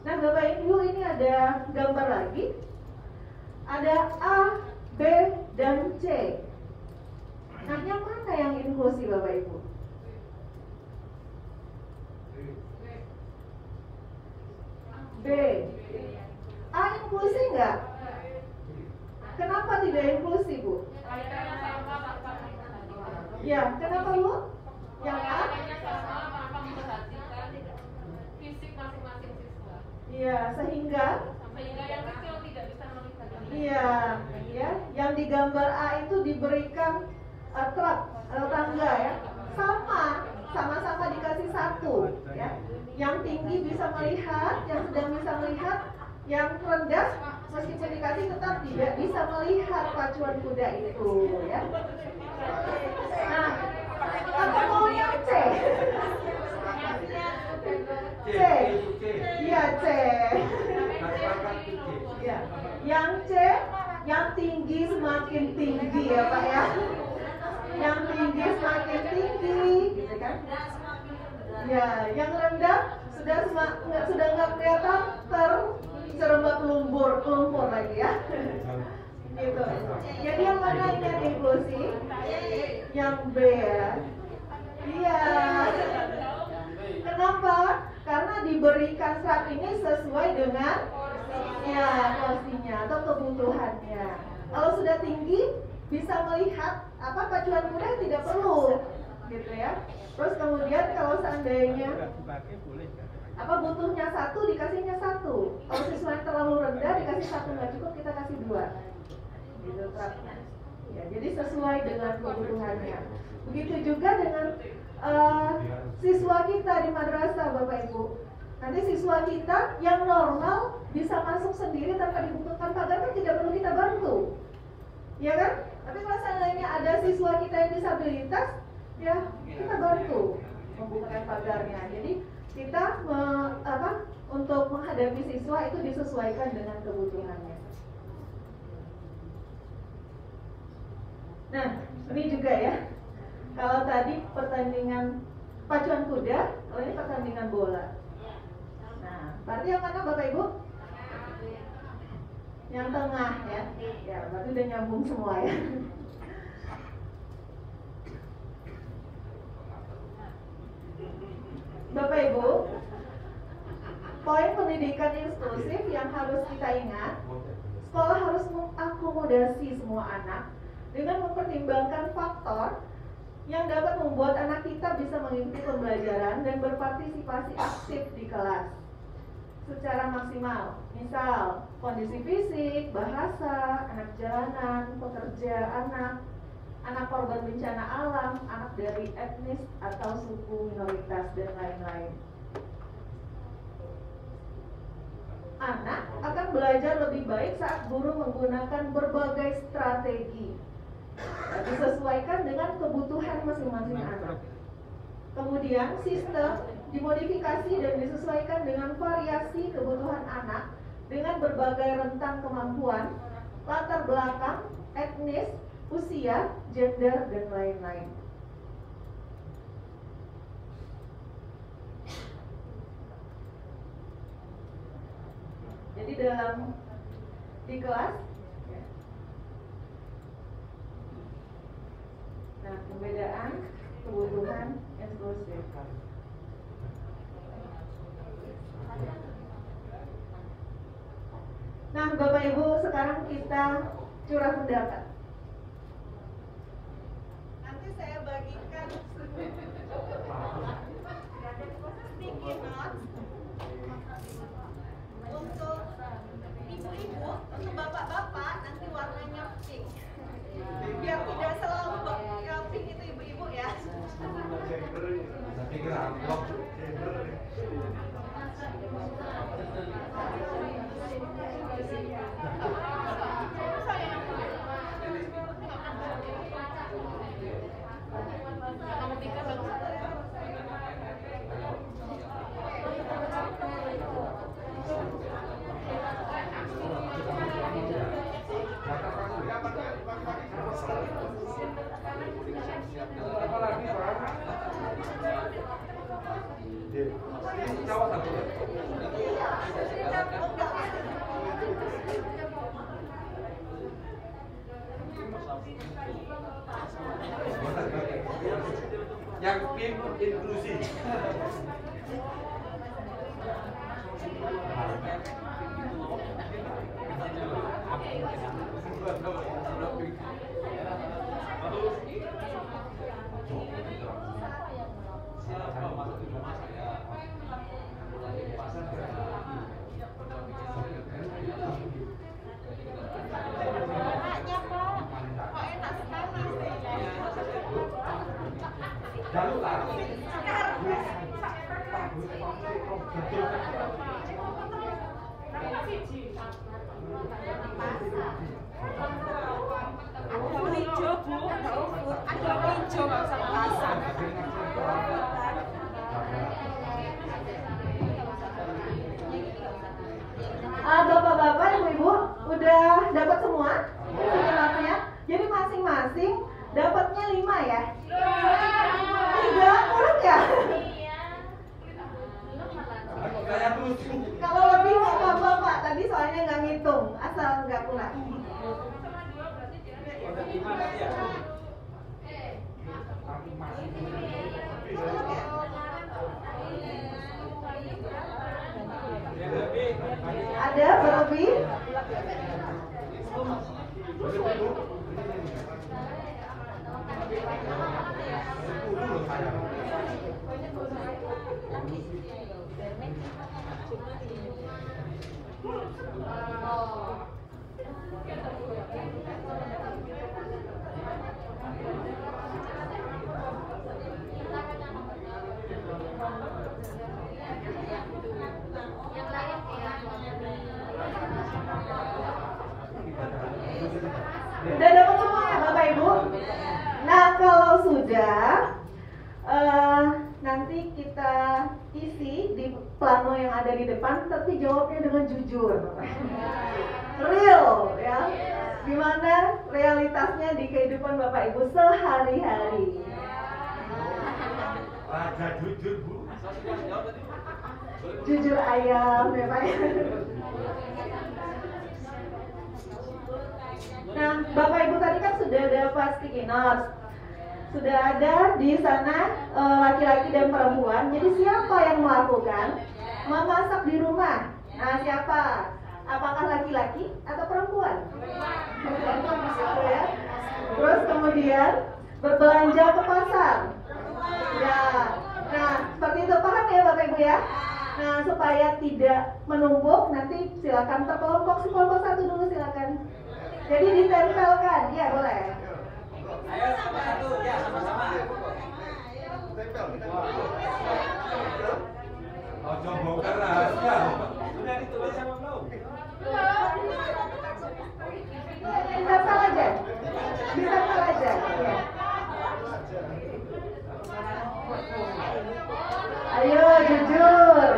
Nah Bapak Ibu, ini ada gambar lagi, ada A, B, dan C. Nah yang mana yang inklusi Bapak Ibu? B. A inklusi enggak? Kenapa tidak inklusi Bu? Ya, kenapa Bu? Yang A? Fisik masing-masing siswa. Iya, sehingga yang kecil tidak bisa melihat. Iya, ya, yang di gambar A itu diberikan trap atau tangga ya, sama-sama dikasih satu, ya. Yang tinggi bisa melihat, yang sedang bisa melihat, yang rendah meskipun dikasih tetap tidak bisa melihat pacuan kuda itu, ya. Nah, apa mau yang C? C, iya C. Ya, yang C, yang tinggi semakin tinggi ya Pak ya. Yang tinggi semakin tinggi, gitu kan? Ya, yang rendah sudah nggak kelihatan terserembab lumpur lagi ya. Gitu. Jadi yang mana ini yang inklusi? Yang B ya. Iya. Kenapa? Karena diberikan strap ini sesuai dengan porsinya atau kebutuhannya. Kalau sudah tinggi bisa melihat pacuan kuda tidak perlu, gitu ya. Terus kemudian kalau seandainya butuhnya satu dikasihnya satu. Kalau siswanya terlalu rendah dikasih satu nggak cukup kita kasih dua, gitu strapnya. Ya, jadi sesuai dengan kebutuhannya. Begitu juga dengan siswa kita di madrasah Bapak Ibu. Nanti siswa kita yang normal bisa masuk sendiri tanpa dibutuhkan pagar kan tidak perlu kita bantu, ya kan? Tapi kalau seandainya ada siswa kita yang disabilitas, ya kita bantu membukakan pagarnya. Jadi kita untuk menghadapi siswa itu disesuaikan dengan kebutuhannya. Nah, ini juga ya. Kalau tadi pertandingan pacuan kuda, kalau ini pertandingan bola. Nah, berarti yang mana Bapak Ibu? Yang tengah ya. Ya, berarti udah nyambung semua ya. Bapak Ibu, poin pendidikan inklusif yang harus kita ingat, sekolah harus mengakomodasi semua anak dengan mempertimbangkan faktor yang dapat membuat anak kita bisa mengikuti pembelajaran dan berpartisipasi aktif di kelas secara maksimal. Misal, kondisi fisik, bahasa, anak jalanan, pekerja, anak korban bencana alam, anak dari etnis atau suku minoritas, dan lain-lain. Anak akan belajar lebih baik saat guru menggunakan berbagai strategi disesuaikan dengan kebutuhan masing-masing anak. Kemudian sistem dimodifikasi dan disesuaikan dengan variasi kebutuhan anak dengan berbagai rentang kemampuan, latar belakang, etnis, usia, gender, dan lain-lain. Jadi di kelas Nah, pembedaan kebutuhan inklusif. Nah, Bapak Ibu, sekarang kita curah pendapat. Nanti saya bagikan sticky notes untuk ibu-ibu, untuk bapak-bapak nanti warnanya pink. Biar tidak selalu yang pink itu ibu-ibu ya. Yang pink inklusi. Bapak-bapak, ibu-ibu, udah dapat semua penjelasannya? Jadi masing-masing dapatnya 5 ya? 3 kurang ya? Kalau lebih nggak apa-apa, tadi soalnya nggak ngitung, asal nggak kurang. Ada berlebih? Udah dapat semua ya Bapak Ibu? Nah kalau sudah nanti kita isi di plano yang ada di depan, tapi jawabnya dengan jujur, real ya, gimana realitasnya di kehidupan Bapak Ibu sehari-hari. Raja jujur Bu. Jujur ayam ya Pak. Nah, Bapak Ibu tadi kan sudah dapat sticky notes, sudah ada di sana laki-laki dan perempuan. Jadi siapa yang melakukan memasak di rumah? Nah, siapa? Apakah laki-laki atau perempuan? Gitu ya. Terus kemudian berbelanja ke pasar. Ya. Nah, seperti itu, paham ya Bapak Ibu ya? Nah, supaya tidak menumpuk, nanti silakan per kelompok satu dulu silakan. Jadi ditempelkan, ya boleh. Ayo satu, ya sama-sama. Oh, coba keras ya. Sudah ditulis sama belum? Ditempel aja. Ditempel aja. Ya. Ayo jujur.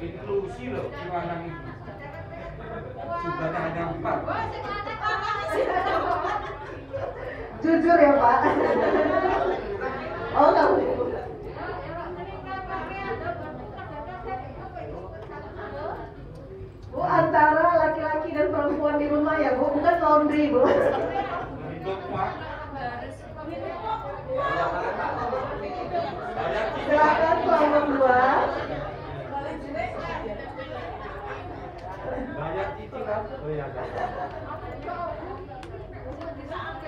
Inklusi loh, ruangan itu. Jumlahnya hanya 4. Jujur ya Pak. Oh kamu. perempuan di rumah ya Bu, bukan laundry Bu. Silakan kelompok 2.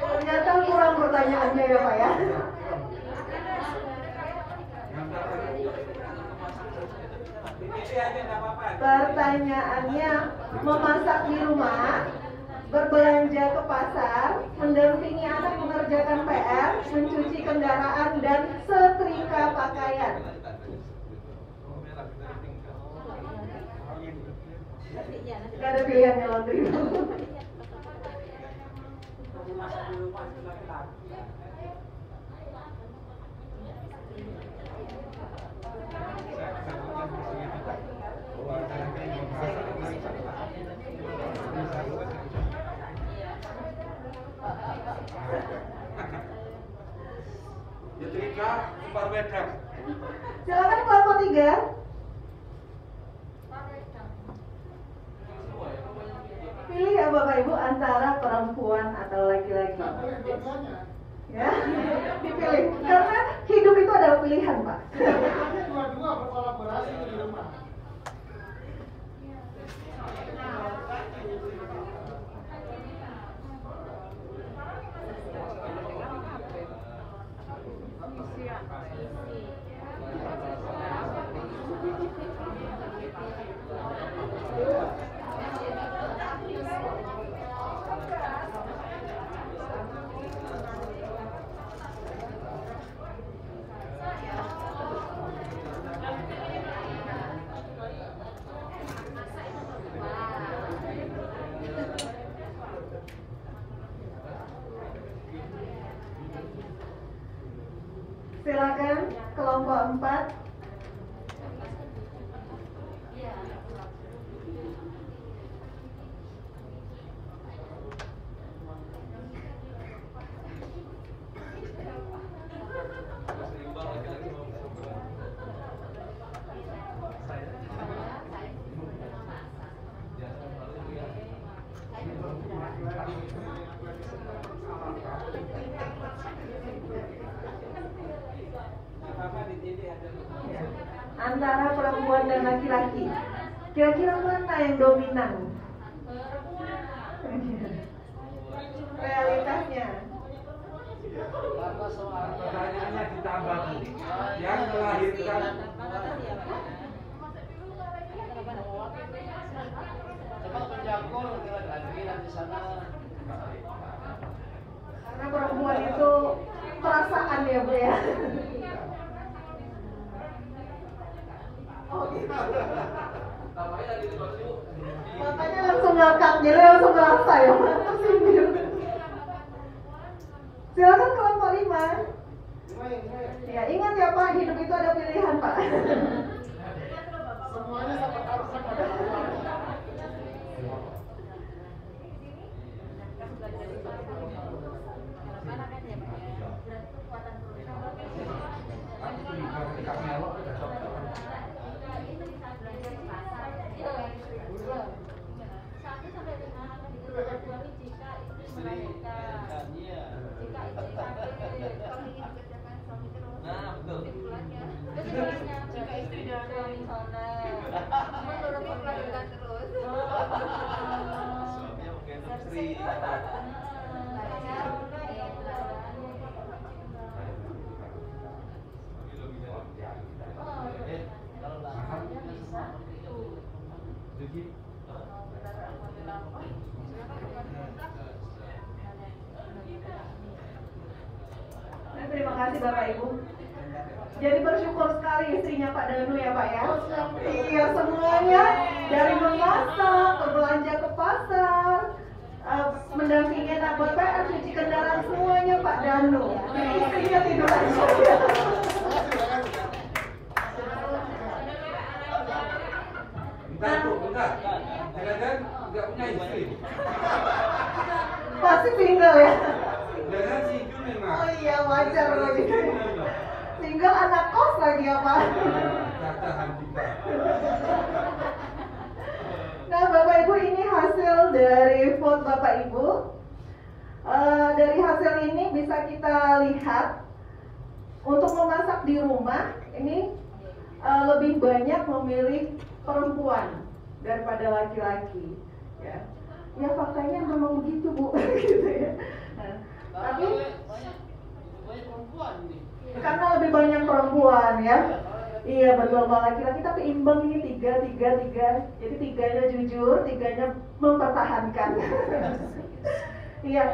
Ternyata kurang pertanyaannya ya Pak ya. Pertanyaannya, memasak di rumah, berbelanja ke pasar, mendampingi anak mengerjakan PR, mencuci kendaraan, dan setrika pakaian. Gak ada pilihannya laundry. Nyetrika, umpar wedang. Silakan kelompok 3. Pilih ya Bapak Ibu antara perempuan atau laki-laki. Ya, dipilih. Karena hidup itu adalah pilihan Pak. Dua-dua berkolaborasi di rumah. Silakan kelompok 4. Antara perempuan dan laki-laki, kira-kira mana yang dominan? Realitasnya. Pertanyaannya ditambah yang melahirkan. Karena perempuan itu perasaan ya Bu ya. Oh gitu. Makanya langsung ngakak, jadi langsung ngerasa ya. Silakan kelompok 5. Ya ingat ya Pak, hidup itu ada pilihan Pak. Semuanya sama harusnya pada Jika istri dan suami soleh, menuruti pelanggan terus. Suaminya mungkin istri. Terima kasih Bapak Ibu. Jadi bersyukur sekali istrinya Pak Danu ya Pak ya. Iya semuanya dari memasak, berbelanja ke pasar, mendampingi anak buat PR, cuci kendaraan semuanya Pak Danu. Istrinya tidur aja. Bentar Bu, bentar. Jangan-jangan nggak punya istri. Pasti single ya. Jangan single memang. Oh iya wajar lagi. Single anak kos lagi ya Pak. Cacahan kita. Nah, Bapak Ibu, ini hasil dari vote Bapak Ibu. Dari hasil ini bisa kita lihat untuk memasak di rumah ini lebih banyak memilih perempuan daripada laki-laki. Ya, faktanya memang begitu, Bu. Gitu ya. Nah, tapi karena lebih banyak perempuan ya. Iya betul, kalau laki-laki tapi imbang ini tiga. Jadi tiganya jujur, tiganya mempertahankan. Iya,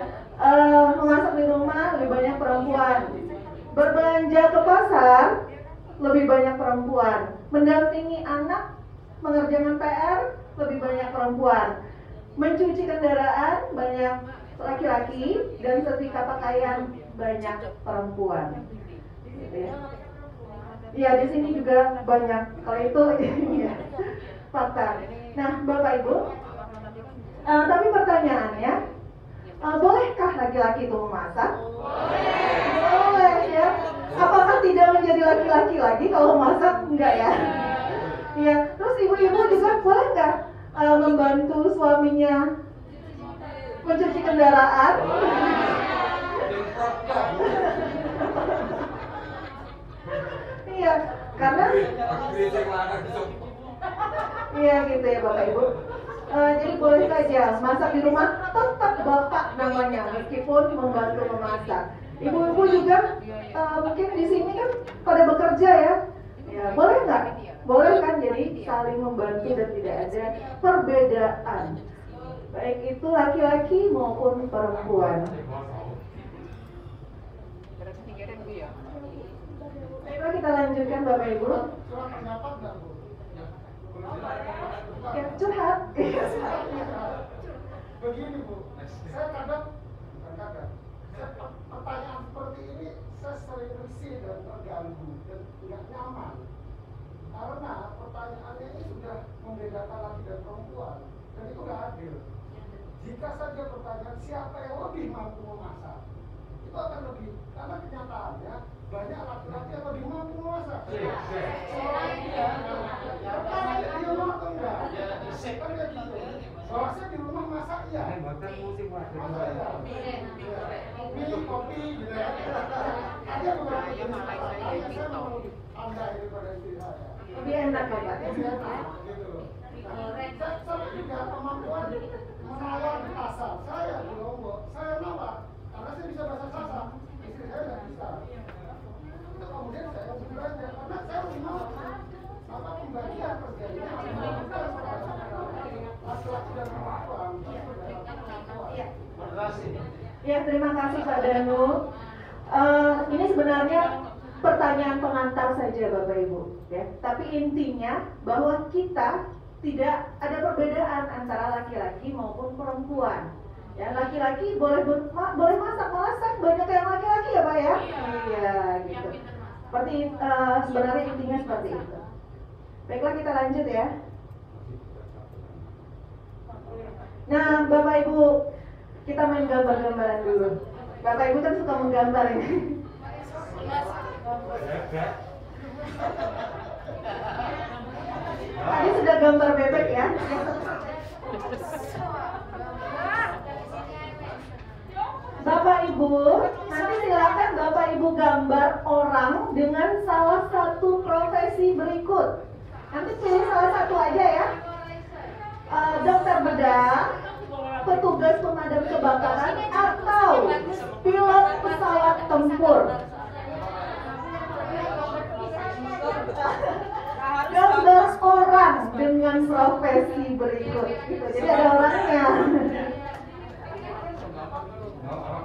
memasak di rumah lebih banyak perempuan. Berbelanja ke pasar lebih banyak perempuan. Mendampingi anak, mengerjakan PR lebih banyak perempuan. Mencuci kendaraan banyak laki-laki dan setrika pakaian banyak perempuan. Gitu ya. Iya, di sini juga banyak. Kalau itu ya, fakta. Nah, Bapak Ibu, tapi pertanyaannya, bolehkah laki-laki itu memasak? Boleh ya. Apakah tidak menjadi laki-laki lagi kalau masak? Enggak ya. Iya. Terus ibu-ibu juga boleh nggak membantu suaminya mencuci kendaraan? Iya, karena iya gitu ya Bapak Ibu. Jadi boleh saja masak di rumah, tetap bapak namanya meskipun membantu memasak. Ibu-ibu juga mungkin di sini kan pada bekerja ya. Ya boleh nggak? Boleh kan, jadi saling membantu dan tidak ada perbedaan. Baik itu laki-laki maupun perempuan. Baiklah, kita lanjutkan Bapak Ibu. Ya, curhat. Begini Bu, saya kadang pertanyaan seperti ini saya sering risih dan terganggu dan tidak nyaman. Karena pertanyaannya ini sudah membedakan laki dan perempuan dan itu nggak adil. Jika saja pertanyaan siapa yang lebih mampu memasak, itu akan lebih, karena kenyataannya banyak laki-laki yang lebih mampu memasak. Di rumah atau enggak? Kan kayak gitu. Kalau saya di rumah masak iya. Masak iya. Kopi gitu ya. Ada beberapa jenis saya mau lebih pandai daripada istri saya. Lebih enak ya Pak. Lebih enak gitu. Saya juga kemampuan menawar di pasar. Saya di Lombok, saya nawar karena saya bisa bahasa Sasak. Istri saya nggak bisa. Itu kemudian saya belanja karena saya lebih mau apa pembagian kerjanya laki-laki dan perempuan. Ya, terima kasih Pak Danu. Ini sebenarnya pertanyaan pengantar saja Bapak Ibu, ya. Tapi intinya bahwa kita tidak ada perbedaan antara laki-laki maupun perempuan. Ya, laki-laki boleh masak, malah banyak yang laki-laki ya Pak ya. Iya, gitu. Seperti sebenarnya intinya seperti itu. Baiklah, kita lanjut ya. Nah, Bapak Ibu, kita main gambar-gambaran dulu. Bapak Ibu kan suka menggambar ini. Tadi sudah gambar bebek ya. Bapak Ibu, nanti silakan Bapak Ibu gambar orang dengan salah satu profesi berikut. Nanti pilih salah satu aja ya. Dokter bedah, petugas pemadam kebakaran, atau pilot pesawat tempur. Gambar orang dengan profesi berikut. Gitu. Jadi ada orangnya.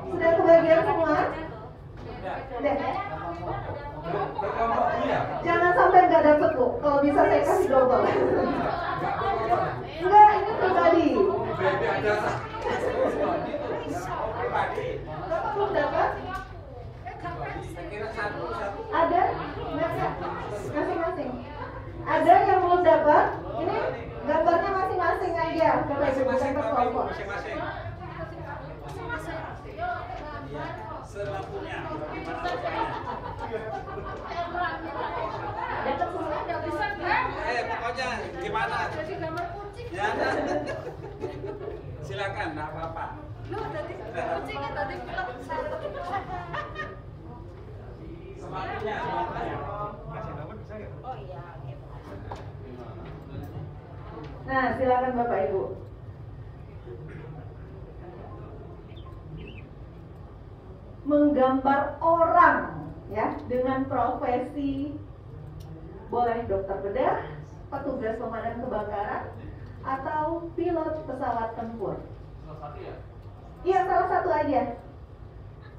Sudah kebagian semua? Udah. Jangan sampai nggak dapet Bu. Kalau bisa saya kasih double. Enggak, ini pribadi. Bapak belum dapat? Ada? Masing-masing. Ada yang belum dapat? Ini gambarnya masing-masing aja. Bapak Ibu bukan per kelompok. Selapunya. Dapat semua, nggak bisa kan? Pokoknya gimana? Jadi gambar kucing. Ya. silakan, nggak apa-apa. Lu tadi kucingnya tadi bilang Sepatunya. oh iya. Nah, silakan Bapak Ibu. Menggambar orang ya dengan profesi, boleh dokter bedah, petugas pemadam kebakaran, atau pilot pesawat tempur. Salah satu ya? Iya, salah satu aja.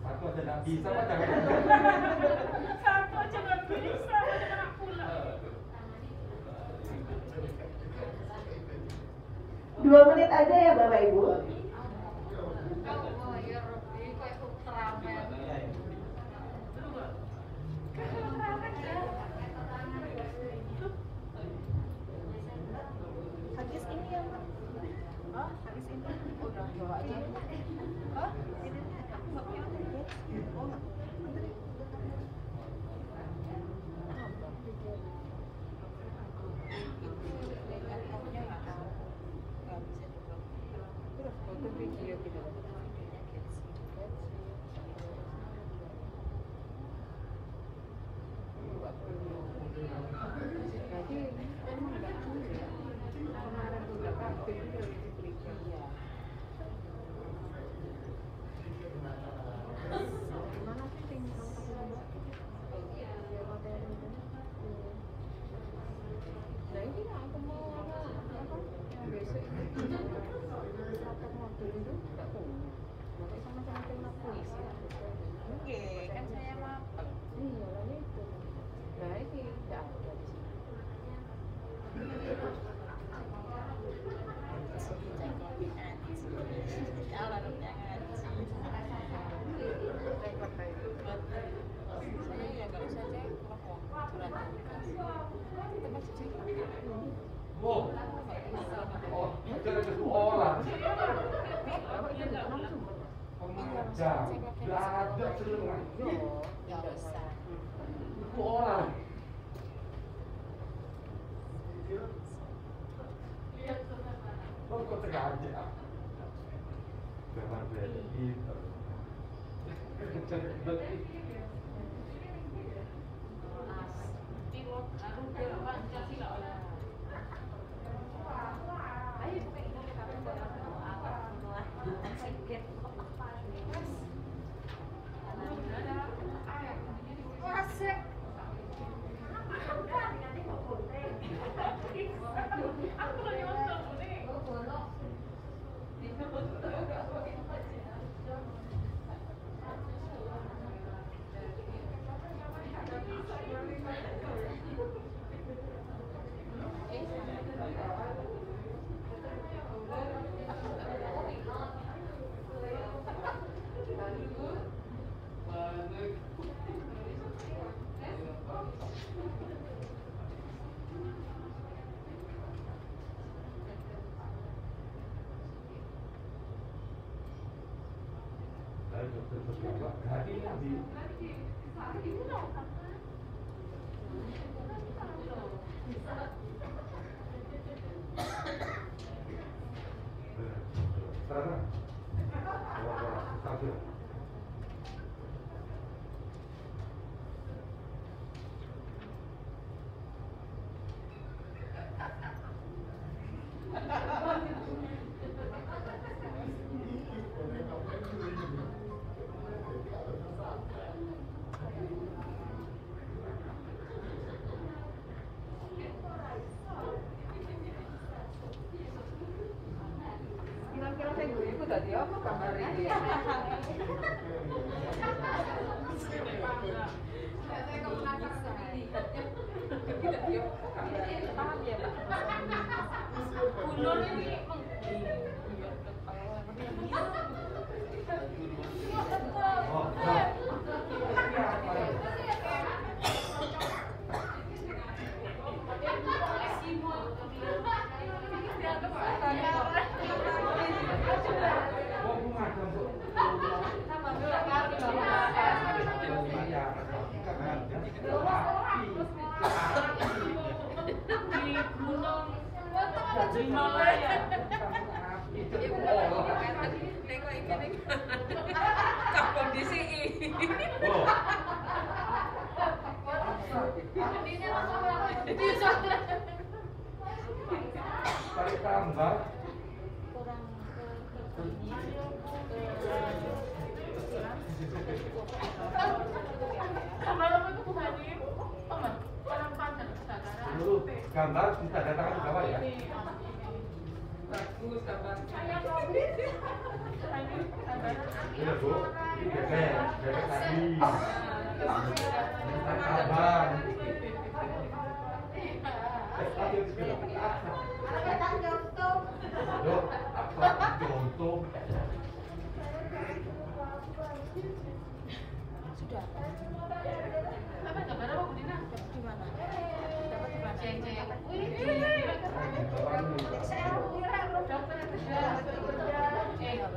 Satu aja nggak bisa, Pak, jangan. Satu aja nggak bisa, kena pula. 2 menit aja ya Bapak Ibu. Oh ya Robi, kayak Ultraman. Habis ini ya Pak. Oh, habis ini. Udah bawa aja. Oh, ini aku nggak punya tiket. Oh, Wow. Oh, jadi sekolah. Pengajar, belajar semua. Sekolah. Oh, kok sengaja? Gambar beda gitu. Pilot Garuda Pancasila. Asik. Aku lagi nonton nih. Kira-kira saya gue ikut tadi apa kabar ini? Paham ya Pak? Ulur ini di Gunung Himalaya. Kondisi Oh. Tarik tambah. Dulu gambar kita datangkan ke bawah ya. bagus gambar. Iya Bu, bebek tadi. Abang. Yuk, apa contoh? Sudah. Apa gambar apa Bu Dina? Di mana? Dapat di mana? Cek.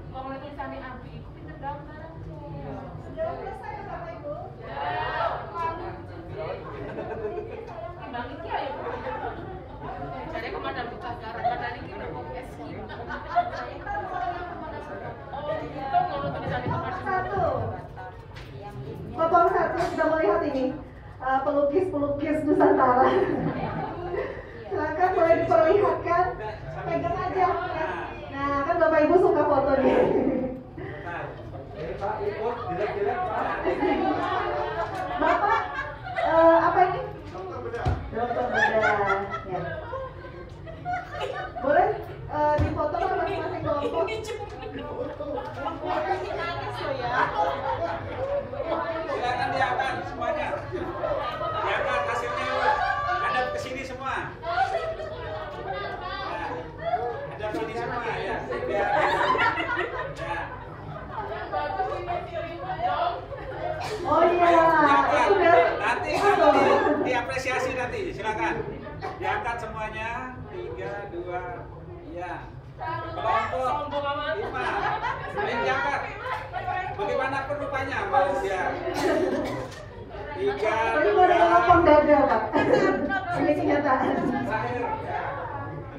Kalau lagi kami ambil itu pinter gambar. Sudah selesai ya Bapak Ibu? Timbang iki ayo. Jadi komandan buka garam pada ini udah mau SI. Oh, itu ngono tulisannya komandan. Satu. Bapak satu sudah melihat ini pelukis-pelukis Nusantara. Silakan boleh diperlihatkan. Pegang aja. Nah, kan Bapak Ibu suka foto nih. Pak ikut jelek-jelek Pak. Bapak apa ini? Dokter bedah. Ya. Boleh difoto masing-masing kelompok. Silakan diangkat semuanya. Diangkat hasilnya. Ada kesini semua. Ada kesini semua ya. Biar. Ya. Oh iya, itu udah. Nanti diapresiasi nanti. Silakan. Diangkat semuanya. 3, 2, iya. Kelompok 5. Ayo diangkat. Bagaimanapun rupanya mau dia. 3, Tapi mau dengan ngomong dada, Pak. Ini kenyataan. Terakhir. Ya.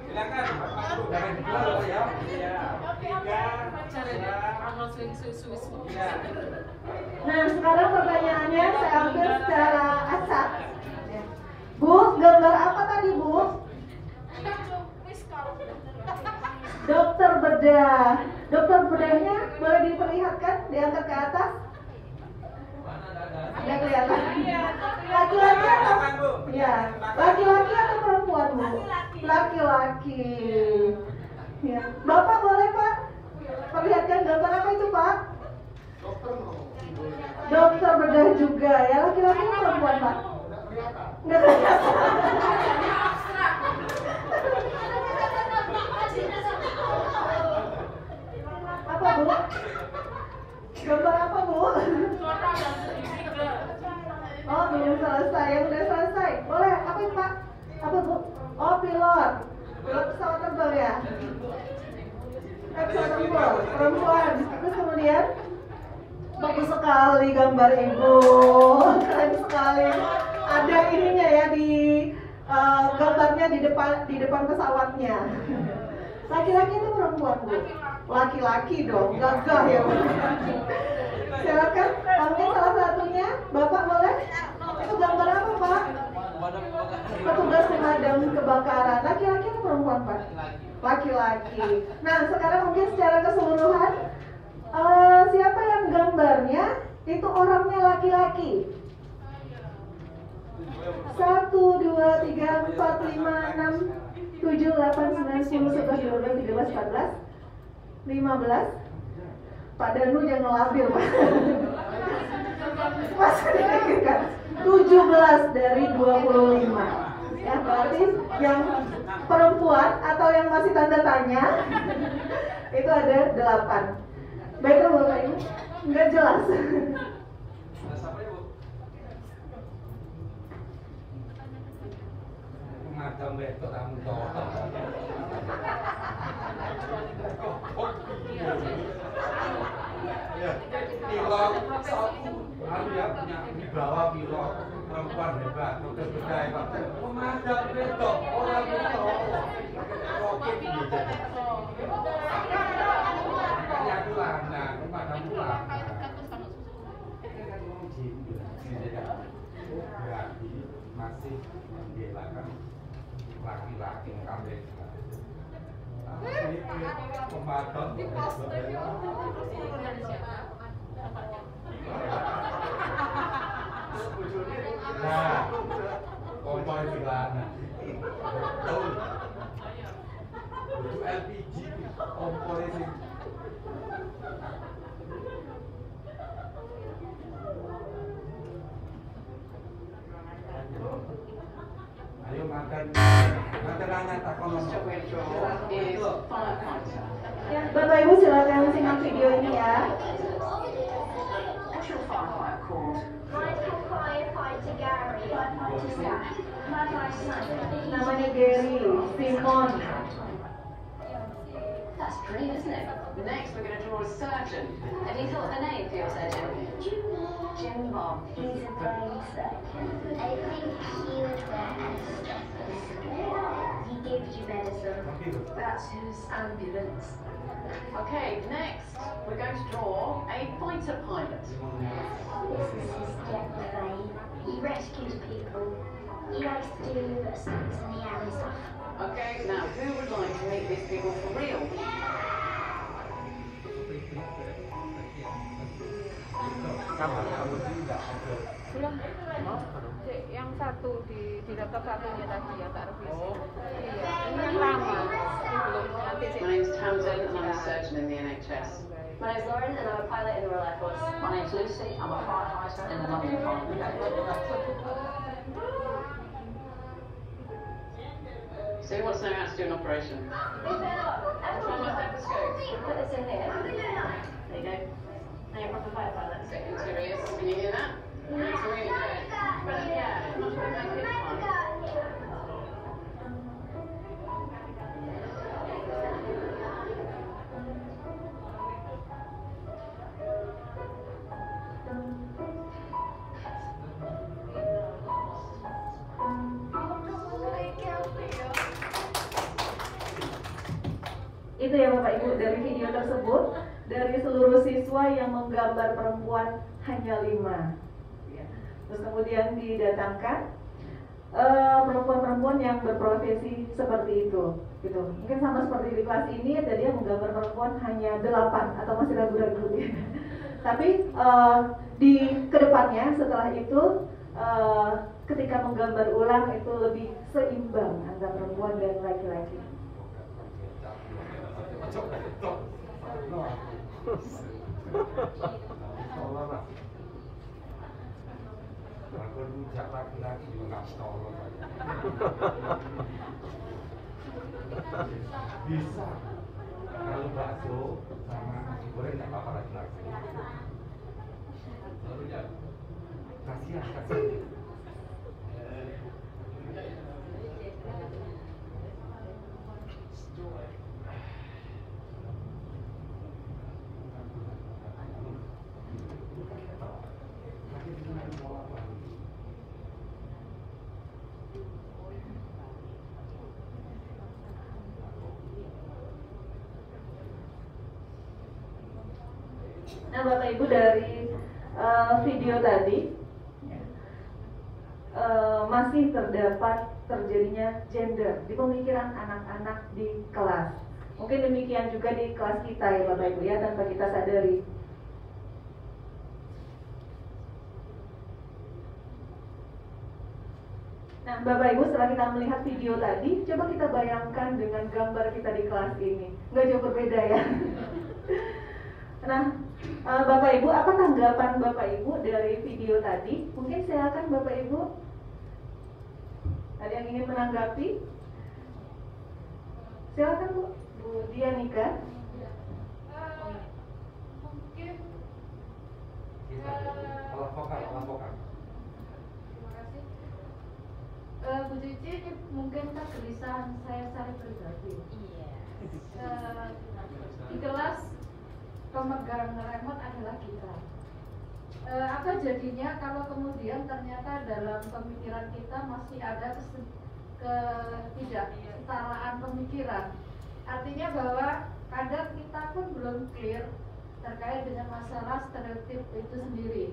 Silakan. Jangan dijual ya. Iya. 3, 2, ya. Nah, sekarang pertanyaannya saya ambil secara acak. Bu, gambar apa tadi, Bu? Dokter bedah. Dokter bedahnya boleh diperlihatkan, diangkat ke atas. Nggak kelihatan. Laki-laki atau? Ya, laki-laki atau perempuan, Bu? Laki-laki. Ya. Bapak boleh, Pak? Perlihatkan gambar apa itu, Pak? Dokter bedah juga ya, laki-laki atau perempuan, Pak? Nggak kelihatan. Apa, Bu? Gambar apa, Bu? Oh, belum selesai. Yang udah selesai. Boleh, apa itu, Pak? Apa, Bu? Oh, pilot. Pilot pesawat terbang ya? Pesawat terbang. Perempuan. Terus kemudian bagus sekali gambar Ibu. Keren sekali. Ada ininya ya di gambarnya di depan pesawatnya. Laki-laki itu perempuan, Bu? Laki-laki dong, gagah ya, Bu. Silakan, panggil salah satunya. Bapak boleh? Itu gambar apa, Pak? Petugas pemadam kebakaran. Laki-laki atau perempuan, Pak? Laki-laki. Nah, sekarang mungkin secara keseluruhan, siapa yang gambarnya itu orangnya laki-laki? 1, 2, 3, 4, 5, 6, 7, 8, 9, 10, 11, 12, 13, 14, 15. Pak Danu jangan labil, Pak. Masih dikira 17 dari 25. Ya, berarti yang perempuan atau yang masih tanda tanya itu ada 8. Baiklah Bapak Ibu, nggak jelas. Madam betok kamu toh. Pilot anu ya punya di bawah pilot perempuan hebat, dokter bedah hebat. Pemadam betok orang betok. Roket gitu. berarti masih membelakan laki-laki kambing. Pematok nah, kompor bilana betul itu LPG kompor sih. Ayo makan nanya takon. Bapak Ibu silakan simak video ini ya. Namanya Gary Simon. That's great, isn't it? Next, we're going to draw a surgeon. Have you thought of a name for your surgeon? Jim Bob. He's a brain surgeon. I think he would wear a stethoscope. He gives you medicine. That's his ambulance. Okay, next, we're going to draw a fighter pilot. This is his jet plane. He rescues people. He likes to do stunts in the air and stuff. Okay, now who would like to meet these people for real? Yang satu di laptop satunya tadi ya tak revisi. Iya, ini yang lama. My name's Tamsin and I'm a surgeon in the NHS. My name's Lauren and I'm a pilot in the Royal Air Force. My name's Lucy, I'm a firefighter in the London Fire Brigade. So who wants to know how to do an operation? Try my stethoscope. Put this in here. There you go. Now you're a proper fire pilot. Stick into your ears. Can you hear that? That's really good. But yeah, not sure make it fun. Itu ya Bapak Ibu dari video tersebut, dari seluruh siswa yang menggambar perempuan hanya 5 ya. Terus kemudian didatangkan perempuan-perempuan yang berprofesi seperti itu gitu. Mungkin sama seperti di kelas ini tadi yang menggambar perempuan hanya 8 atau masih ragu-ragu ya. Tapi di kedepannya setelah itu ketika menggambar ulang itu lebih seimbang antara perempuan dan laki-laki. Aku rujak laki-laki juga nggak tolong. Bisa. Kalau bakso sama nasi goreng nggak apa-apa laki-laki. Kasihan. Nah Bapak Ibu dari video tadi masih terdapat terjadinya gender di pemikiran anak-anak di kelas. Mungkin demikian juga di kelas kita ya Bapak Ibu ya, tanpa kita sadari. Nah Bapak Ibu setelah kita melihat video tadi, coba kita bayangkan dengan gambar kita di kelas ini. Nggak jauh berbeda ya. Nah Bapak Ibu, apa tanggapan Bapak Ibu dari video tadi? Mungkin silakan Bapak Ibu. Ada yang ingin menanggapi? Silakan Bu Dianika. Mungkin Lapokan. Terima kasih. Bu Cici, ini mungkin kegelisahan saya secara pribadi. Iya. Di kelas pemegang remote adalah kita. Apa jadinya kalau kemudian ternyata dalam pemikiran kita masih ada ketidaksetaraan pemikiran. Artinya bahwa kadang kita pun belum clear terkait dengan masalah stereotip itu sendiri.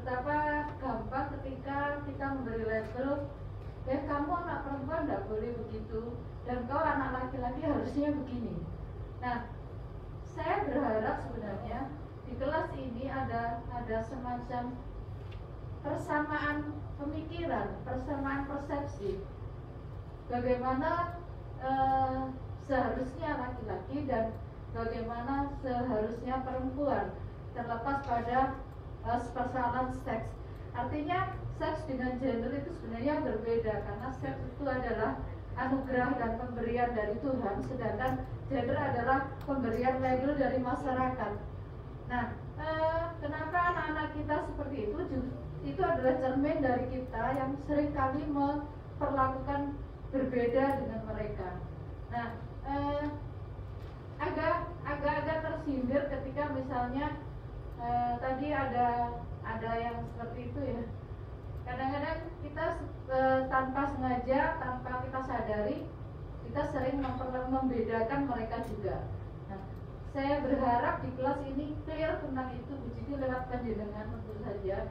betapa gampang ketika kita memberi label, kamu anak perempuan nggak boleh begitu, dan kau anak laki-laki harusnya begini. Nah, saya berharap sebenarnya di kelas ini ada semacam persamaan pemikiran, persamaan persepsi. Bagaimana seharusnya laki-laki dan bagaimana seharusnya perempuan, terlepas pada persoalan seks. Artinya seks dengan gender itu sebenarnya berbeda, karena seks itu adalah anugerah dan pemberian dari Tuhan, sedangkan gender adalah pemberian label dari masyarakat. Nah, kenapa anak-anak kita seperti itu? Itu adalah cermin dari kita yang seringkali memperlakukan berbeda dengan mereka. Nah, agak tersindir ketika misalnya tadi ada yang seperti itu ya. Kadang-kadang kita tanpa sengaja, tanpa kita sadari, kita sering membedakan mereka juga. Nah, saya berharap di kelas ini clear tentang itu, begitu lewat panjenengan tentu saja,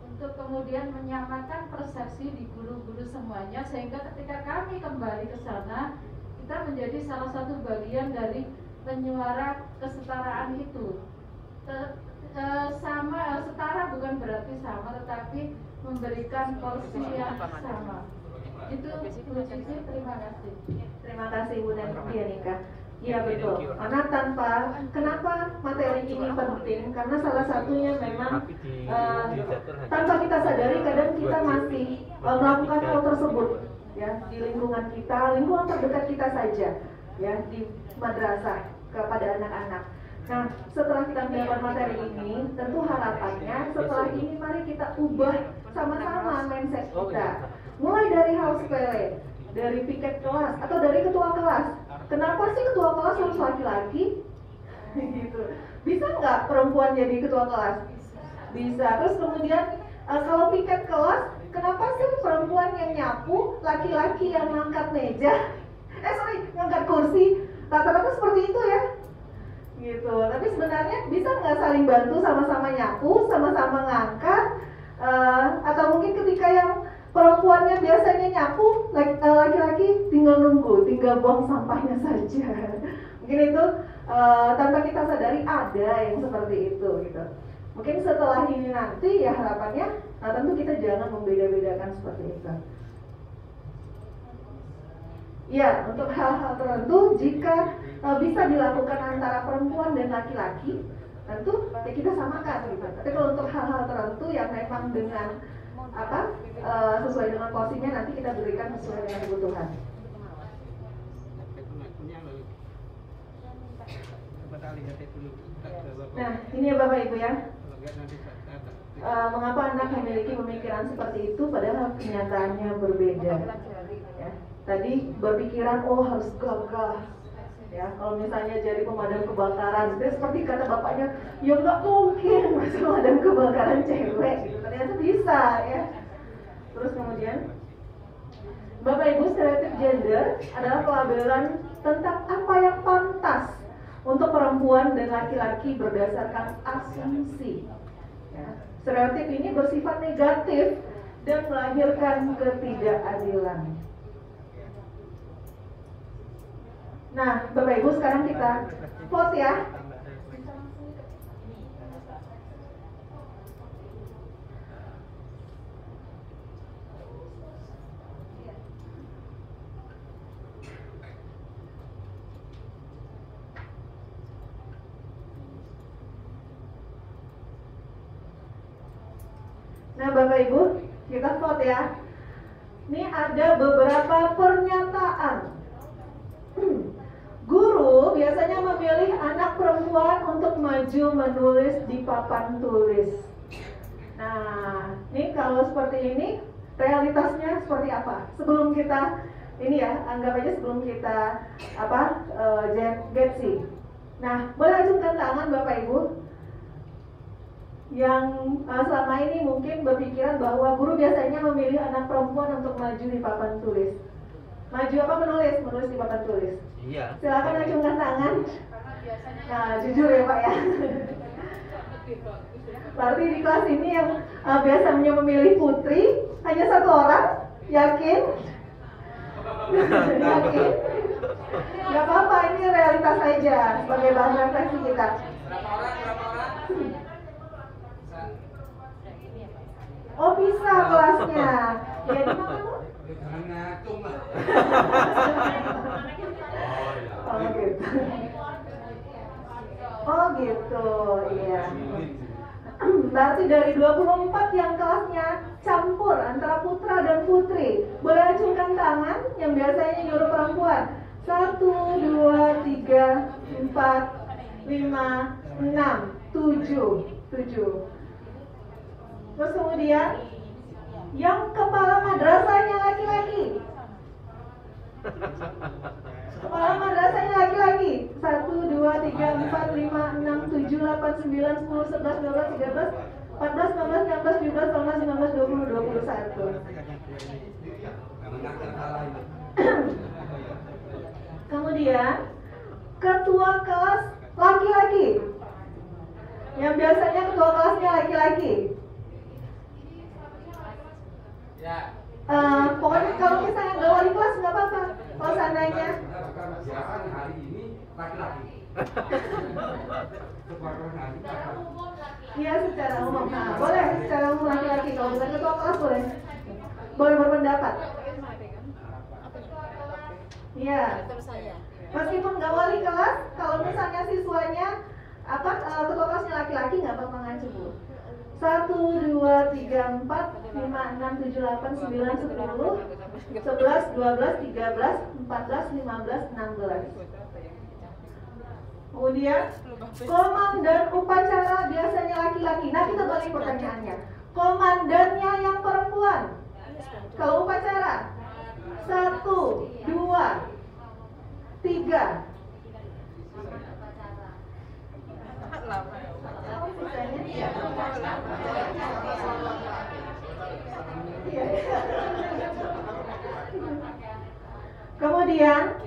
untuk kemudian menyamakan persepsi di guru-guru semuanya, sehingga ketika kami kembali ke sana, kita menjadi salah satu bagian dari penyuara kesetaraan itu. Setara bukan berarti sama, tetapi memberikan porsi yang sama. Itu Bu Cici, terima kasih. Terima kasih Bu Dianika. Iya betul. Karena kenapa materi ini penting? Karena salah satunya memang tanpa kita sadari kadang kita masih melakukan hal tersebut ya di lingkungan kita, lingkungan terdekat kita saja ya, di madrasah kepada anak-anak. Nah, setelah kita mendapat materi ini, tentu harapannya setelah ini mari kita ubah sama-sama mindset kita. Mulai dari hal sepele, dari piket kelas atau dari ketua kelas. Kenapa sih ketua kelas harus laki-laki? Gitu. Bisa nggak perempuan jadi ketua kelas? Bisa. Terus kemudian kalau piket kelas, kenapa sih perempuan yang nyapu, laki-laki yang ngangkat meja? Ngangkat kursi. Rata-rata seperti itu ya. Gitu. Tapi sebenarnya bisa nggak saling bantu, sama-sama nyapu, sama-sama ngangkat, atau mungkin ketika yang perempuannya biasanya nyapu, laki-laki tinggal nunggu, tinggal buang sampahnya saja. Mungkin itu tanpa kita sadari ada yang seperti itu gitu. Mungkin setelah ini nanti ya harapannya tentu kita jangan membeda-bedakan seperti itu. Ya, untuk hal-hal tertentu jika bisa dilakukan antara perempuan dan laki-laki, tentu ya kita samakan gitu. Tapi kalau untuk hal-hal tertentu yang memang dengan sesuai dengan porsinya, nanti kita berikan sesuai dengan kebutuhan. Nah, ini ya Bapak Ibu ya. Mengapa anak memiliki pemikiran seperti itu padahal kenyataannya berbeda ya. Tadi berpikiran harus gagah ya, kalau misalnya jadi pemadam kebakaran, seperti kata bapaknya, ya nggak mungkin pemadam kebakaran cewek gitu. Ternyata bisa ya. Terus kemudian Bapak Ibu, stereotip gender adalah pelabelan tentang apa yang pantas untuk perempuan dan laki-laki berdasarkan asumsi ya. Stereotip ini bersifat negatif dan melahirkan ketidakadilan. Nah, Bapak Ibu, sekarang kita vote ya. Nah, Bapak Ibu, kita vote ya. Ini ada beberapa pernyataan. Guru biasanya memilih anak perempuan untuk maju menulis di papan tulis. Nah, ini kalau seperti ini, realitasnya seperti apa? Sebelum kita, ini ya, anggap aja sebelum kita get sih. Nah, boleh ajungkan tangan Bapak Ibu yang selama ini mungkin berpikiran bahwa guru biasanya memilih anak perempuan untuk maju di papan tulis. Maju apa menulis? Menulis di papan tulis. Iya. Silakan acungkan tangan. Nah, jujur ya Pak ya. Berarti di kelas ini yang biasanya memilih putri hanya satu orang, yakin? Yakin? Gak apa-apa, ini realitas saja sebagai bahan refleksi kita. Oh bisa kelasnya. Ya di mana Bu? Jangan ngacung lah. Oh gitu. Oh gitu, iya. Berarti dari 24 yang kelasnya campur antara putra dan putri. Boleh acungkan tangan yang biasanya nyuruh perempuan. 1, 2, 3, 4, 5, 6, 7. Terus kemudian yang kepala madrasahnya laki-laki. Kepala madrasahnya laki-laki. 1, 2, 3, 4, 5, 6, 7, 8, 9, 10, 11, 12, 13, 14, 15, 16, 17, 18, 19, 20, 21. Kemudian ketua kelas laki-laki. Yang biasanya ketua kelasnya laki-laki. Pokoknya kalau misalnya nggak wali kelas nggak apa-apa. Kalau seandainya hari ini laki-laki. Iya secara umum. Nah, boleh secara umum laki-laki. Kalau bukan ketua kelas boleh. Boleh berpendapat. Iya. Meskipun nggak wali kelas, kalau misalnya siswanya ketua kelasnya laki-laki nggak apa-apa ngacu Bu. 1, 2, 3, 4, 5, 6, 7, 8, 9, 10, 11, 12, 13, 14, 15, 16, 17, 18, 19, 20, 21. Kemudian komandan upacara biasanya laki-laki. Nah kita balik pertanyaannya. Komandannya yang perempuan. Kalau upacara 1, 2, 3. Kemudian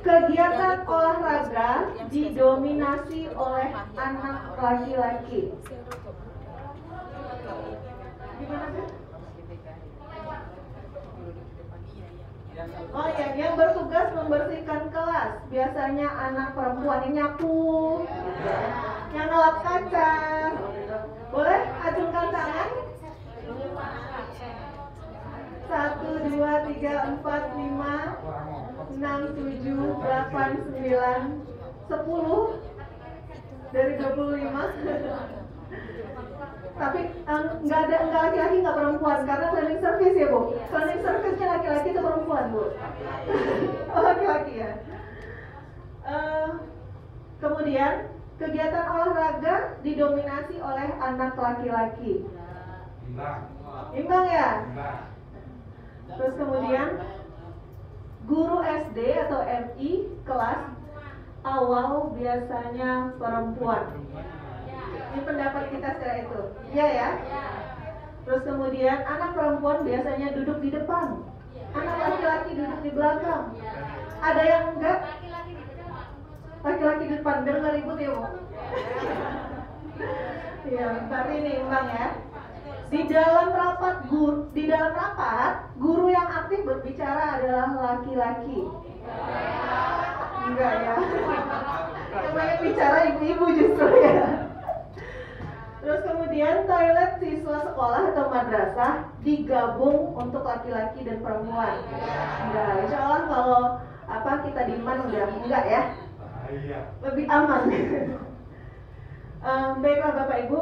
kegiatan olahraga didominasi oleh anak laki-laki. Gimana sih? Oh ya, yang bertugas membersihkan kelas biasanya anak perempuan yang nyapu, yang ngelap kaca. Boleh acungkan tangan? 1, 2, 3, 4, 5, 6, 7, 8, 9, 10. Dari 25. Tapi nggak laki-laki nggak perempuan karena cleaning service ya Bu. Cleaning service-nya laki-laki atau perempuan Bu? Oh, laki-laki ya. Kemudian kegiatan olahraga didominasi oleh anak laki-laki. Imbang ya? Terus kemudian guru SD atau MI kelas awal biasanya perempuan. Ini pendapat kita secara itu. Iya ya? Terus kemudian anak perempuan biasanya duduk di depan. Anak laki-laki duduk di belakang. Ada yang enggak? Laki-laki di depan, biar nggak ribut ya Bu. Iya, tapi ini imbang ya. Di dalam rapat guru yang aktif berbicara adalah laki-laki. Enggak ya. Yang banyak bicara ibu-ibu justru ya. Terus kemudian toilet siswa sekolah atau madrasah digabung untuk laki-laki dan perempuan. Enggak, insya Allah kalau kita di iman udah enggak ya. Lebih aman. Baiklah Bapak Ibu,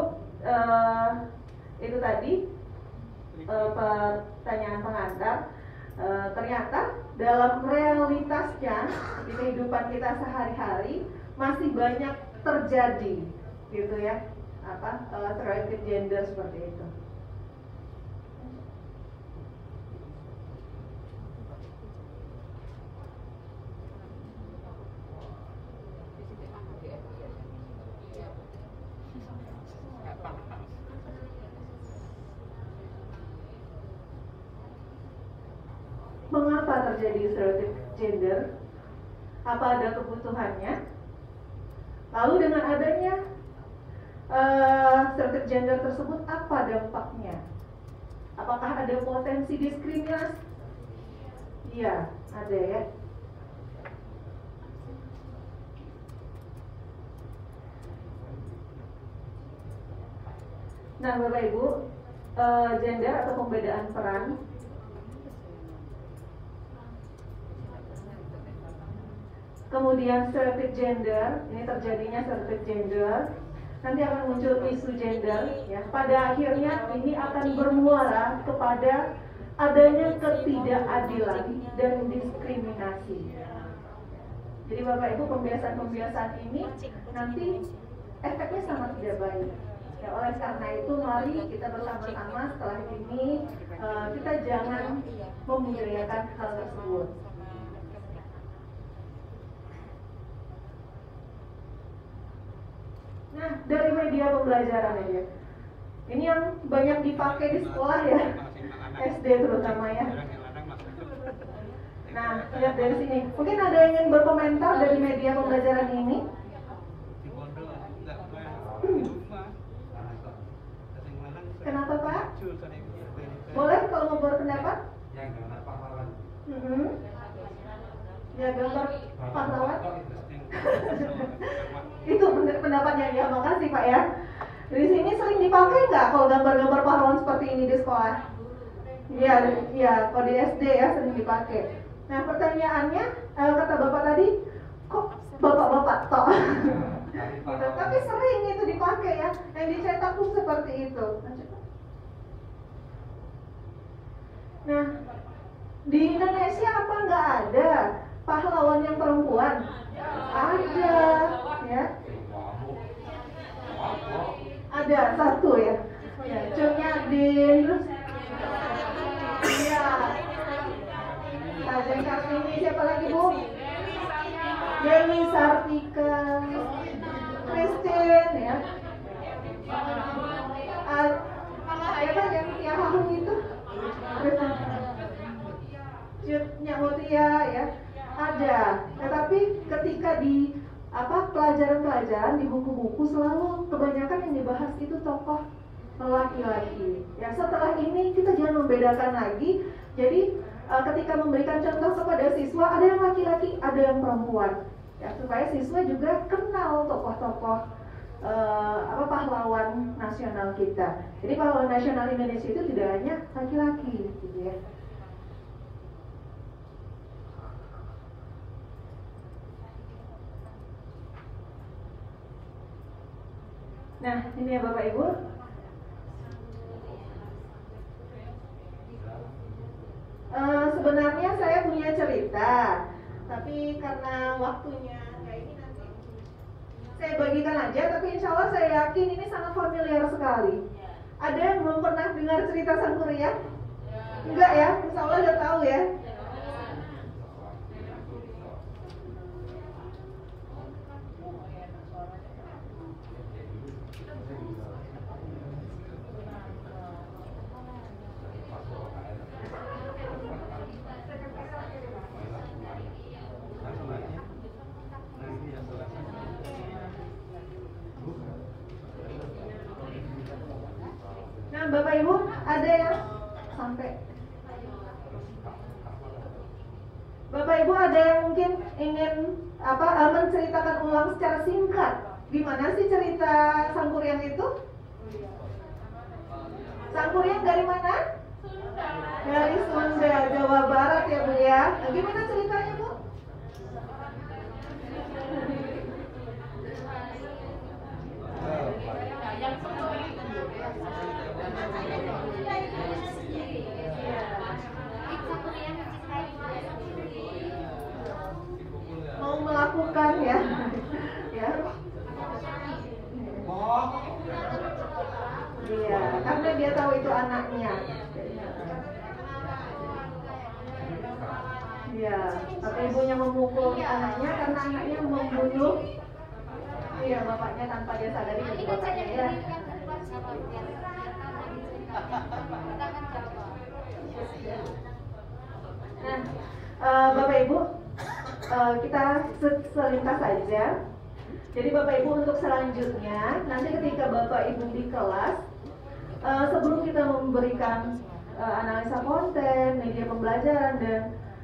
itu tadi pertanyaan pengantar. Ternyata dalam realitasnya di kehidupan kita sehari-hari masih banyak terjadi gitu ya, stereotip gender seperti itu. Mengapa terjadi stereotip gender? Apa ada kebutuhannya? Lalu dengan adanya stereotip gender tersebut apa dampaknya? Apakah ada potensi diskriminasi? Iya, ada ya. Nah, Bapak Ibu, gender atau pembedaan peran kemudian stereotip gender, ini terjadinya stereotip gender, nanti akan muncul isu gender, ya. Pada akhirnya ini akan bermuara kepada adanya ketidakadilan dan diskriminasi. Jadi Bapak Ibu, pembiasaan-pembiasaan ini nanti efeknya sangat tidak baik. Ya, oleh karena itu mari kita bersama-sama setelah ini kita jangan membudayakan hal tersebut. Nah, dari media pembelajaran aja. Ini yang banyak dipakai di sekolah ya, SD terutama ya. Nah, lihat dari sini. Mungkin ada yang ingin berkomentar dari media pembelajaran ini? Kenapa Pak? Boleh kalau mau berpendapat? Ya, gambar pahlawan. Itu pendapatnya ya, makasih Pak ya. Di sini sering dipakai nggak kalau gambar-gambar pahlawan seperti ini di sekolah? Iya, ya, kalau di SD ya sering dipakai. Nah, pertanyaannya, kata Bapak tadi, kok Bapak-bapak tok? Gitu. Tapi sering itu dipakai ya, yang dicetak tuh seperti itu. Nah, di Indonesia apa nggak ada pahlawan yang perempuan? Ada, ya. Ada satu ya. Ya, Cut Nyadin. Iya. Sajeng Kartini, siapa lagi Bu? Dewi Sartika, Christine ya. Siapa yang halu itu? Cut Nyamutia ya. Ada. Tetapi ketika di pelajaran-pelajaran di buku-buku selalu kebanyakan yang dibahas itu tokoh laki-laki. Ya, setelah ini kita jangan membedakan lagi. Jadi ketika memberikan contoh kepada siswa, ada yang laki-laki, ada yang perempuan. Ya, supaya siswa juga kenal tokoh-tokoh pahlawan nasional kita. Jadi pahlawan nasional Indonesia itu tidak hanya laki-laki, gitu ya. Nah, ini ya Bapak Ibu. Sebenarnya saya punya cerita, tapi karena waktunya nggak ini nanti saya bagikan aja. Tapi insya Allah saya yakin ini sangat familiar sekali. Ada yang belum pernah dengar cerita Sangkuriang? Enggak ya? Insya Allah udah tahu ya. Nah, Bapak Ibu, ada yang sampai Bapak Ibu ada yang mungkin ingin menceritakan ulang secara singkat gimana sih cerita Sangkuriang itu? Sangkuriang dari mana? Dari Sunda, Jawa Barat ya Bu ya. Nah, gimana ceritanya Bu? Mau melakukan ya, ya. Iya, karena dia tahu itu anaknya. Iya, tapi ibunya memukul anaknya karena anaknya membunuh. Iya, bapaknya tanpa dia sadari itu bapaknya ya. Nah, Bapak Ibu, kita selintas saja. Jadi Bapak Ibu untuk selanjutnya, nanti ketika Bapak Ibu di kelas, sebelum kita memberikan analisa konten, media pembelajaran dan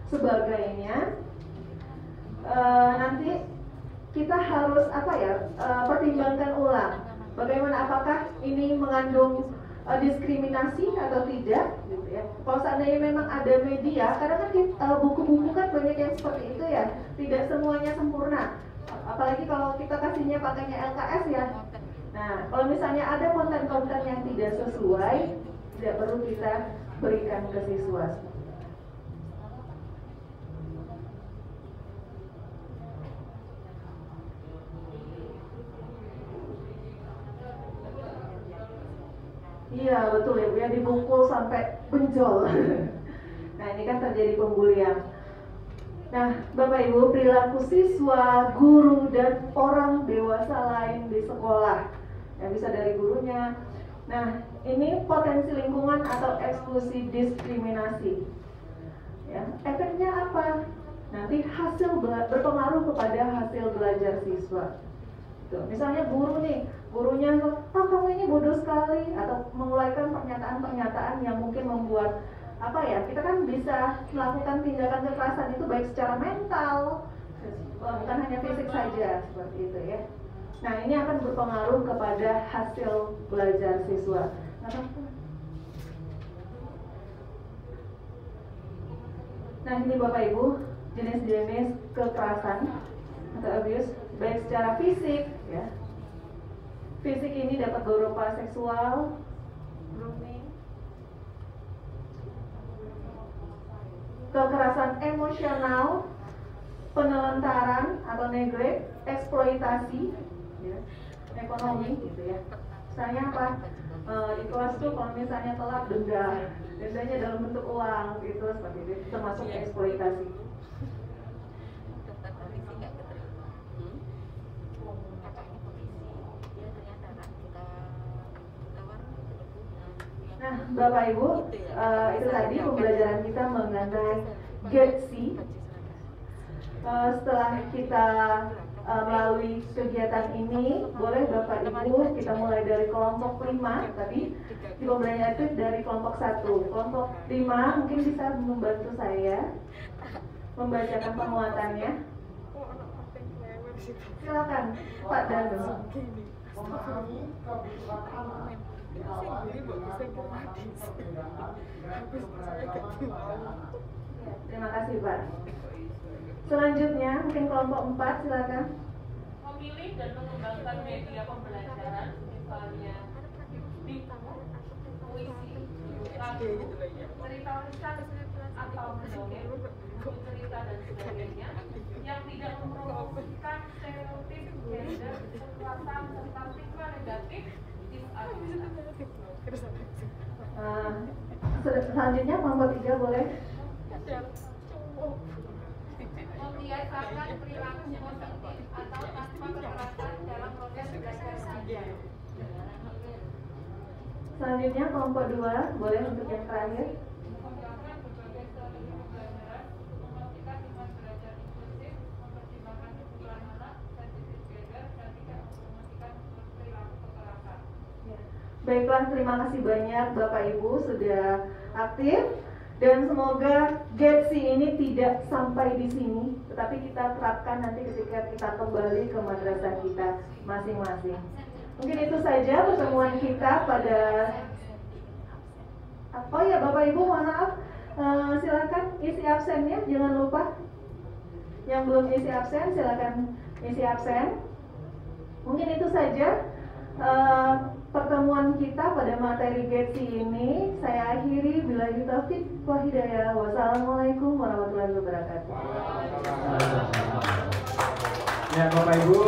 sebagainya, nanti kita harus pertimbangkan ulang bagaimana apakah ini mengandung diskriminasi atau tidak, gitu ya. Kalau seandainya memang ada media, karena kan buku-buku kan banyak yang seperti itu ya, tidak semuanya sempurna. Apalagi kalau kita kasihnya pakainya LKS ya. Nah, kalau misalnya ada konten-konten yang tidak sesuai, tidak perlu kita berikan ke siswa. Iya betul ya Bu ya, dipukul sampai benjol. Nah ini kan terjadi pembulian. Nah Bapak Ibu, perilaku siswa, guru dan orang dewasa lain di sekolah yang bisa dari gurunya. Nah ini potensi lingkungan atau eksklusi diskriminasi. Ya, efeknya apa? Nanti hasil berpengaruh kepada hasil belajar siswa. Tuh, misalnya guru nih, gurunya kamu ini bodoh sekali, atau mengeluarkan pernyataan-pernyataan yang mungkin membuat kita kan bisa melakukan tindakan kekerasan itu baik secara mental, bukan hanya fisik saja, seperti itu ya. Nah ini akan berpengaruh kepada hasil belajar siswa. Nah ini Bapak Ibu, jenis-jenis kekerasan atau abuse baik secara fisik ya. Fisik ini dapat berupa seksual, grooming, kekerasan emosional, penelantaran atau neglect, eksploitasi ya, ekonomi gitu ya. Misalnya apa? Di kelas tuh kalau misalnya telat dendanya dalam bentuk uang gitu, seperti itu termasuk eksploitasi. Nah, Bapak Ibu, itu tadi pembelajaran kita mengenai GETSI. Setelah kita melalui kegiatan ini, boleh Bapak Ibu kita mulai dari kelompok 5, tapi di pembelajaran itu dari kelompok 1. Kelompok 5 mungkin bisa membantu saya membacakan penguatannya. Silakan Pak Danu. Terima kasih Pak. Selanjutnya mungkin kelompok 4 silakan. Memilih dan mengembangkan media pembelajaran, misalnya buku, puisi, lagu, cerita lisan atau mendongeng, buku cerita dan sebagainya, yang tidak mempromosikan stereotip gender, kekerasan serta stigma negatif. Selanjutnya kelompok 3 boleh. Membiasakan perilaku positif atau tanpa kekerasan dalam proses belajar mengajar. Selanjutnya kelompok 2 boleh untuk yang terakhir. Mengembangkan berbagai strategi pembelajaran untuk memastikan lingkungan belajar inklusif, mempertimbangkan kebutuhan anak, sensitif gender, dan tidak mempromosikan perilaku kekerasan. Baiklah, terima kasih banyak Bapak Ibu sudah aktif. Dan semoga GETSI ini tidak sampai di sini, tetapi kita terapkan nanti ketika kita kembali ke madrasah kita masing-masing. Mungkin itu saja pertemuan kita pada Bapak Ibu mohon maaf, silakan isi absennya, jangan lupa. Yang belum isi absen silakan isi absen. Mungkin itu saja pertemuan kita pada materi GETSI ini. Saya akhiri, billahi taufiq wa hidayah. Wassalamualaikum warahmatullahi wabarakatuh. Ya Bapak Ibu,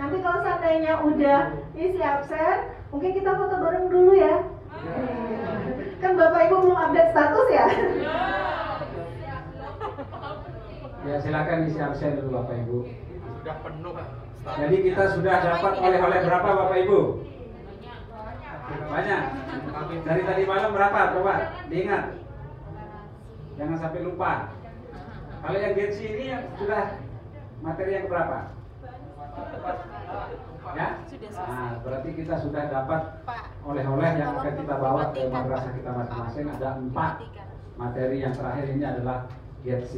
nanti kalau seandainya udah isi absen, mungkin kita foto bareng dulu ya. Kan Bapak Ibu belum update status ya. ya silakan isi absen dulu Bapak Ibu. Sudah penuh. Jadi kita sudah dapat oleh-oleh berapa Bapak Ibu? Banyak. Dari tadi malam berapa? Coba diingat. Jangan sampai lupa. Kalau yang Gen Z ini yang sudah materi yang berapa? Ya? Nah, berarti kita sudah dapat oleh-oleh yang akan kita bawa ke madrasah kita masing-masing. Ada 4 materi yang terakhir ini adalah Gen Z.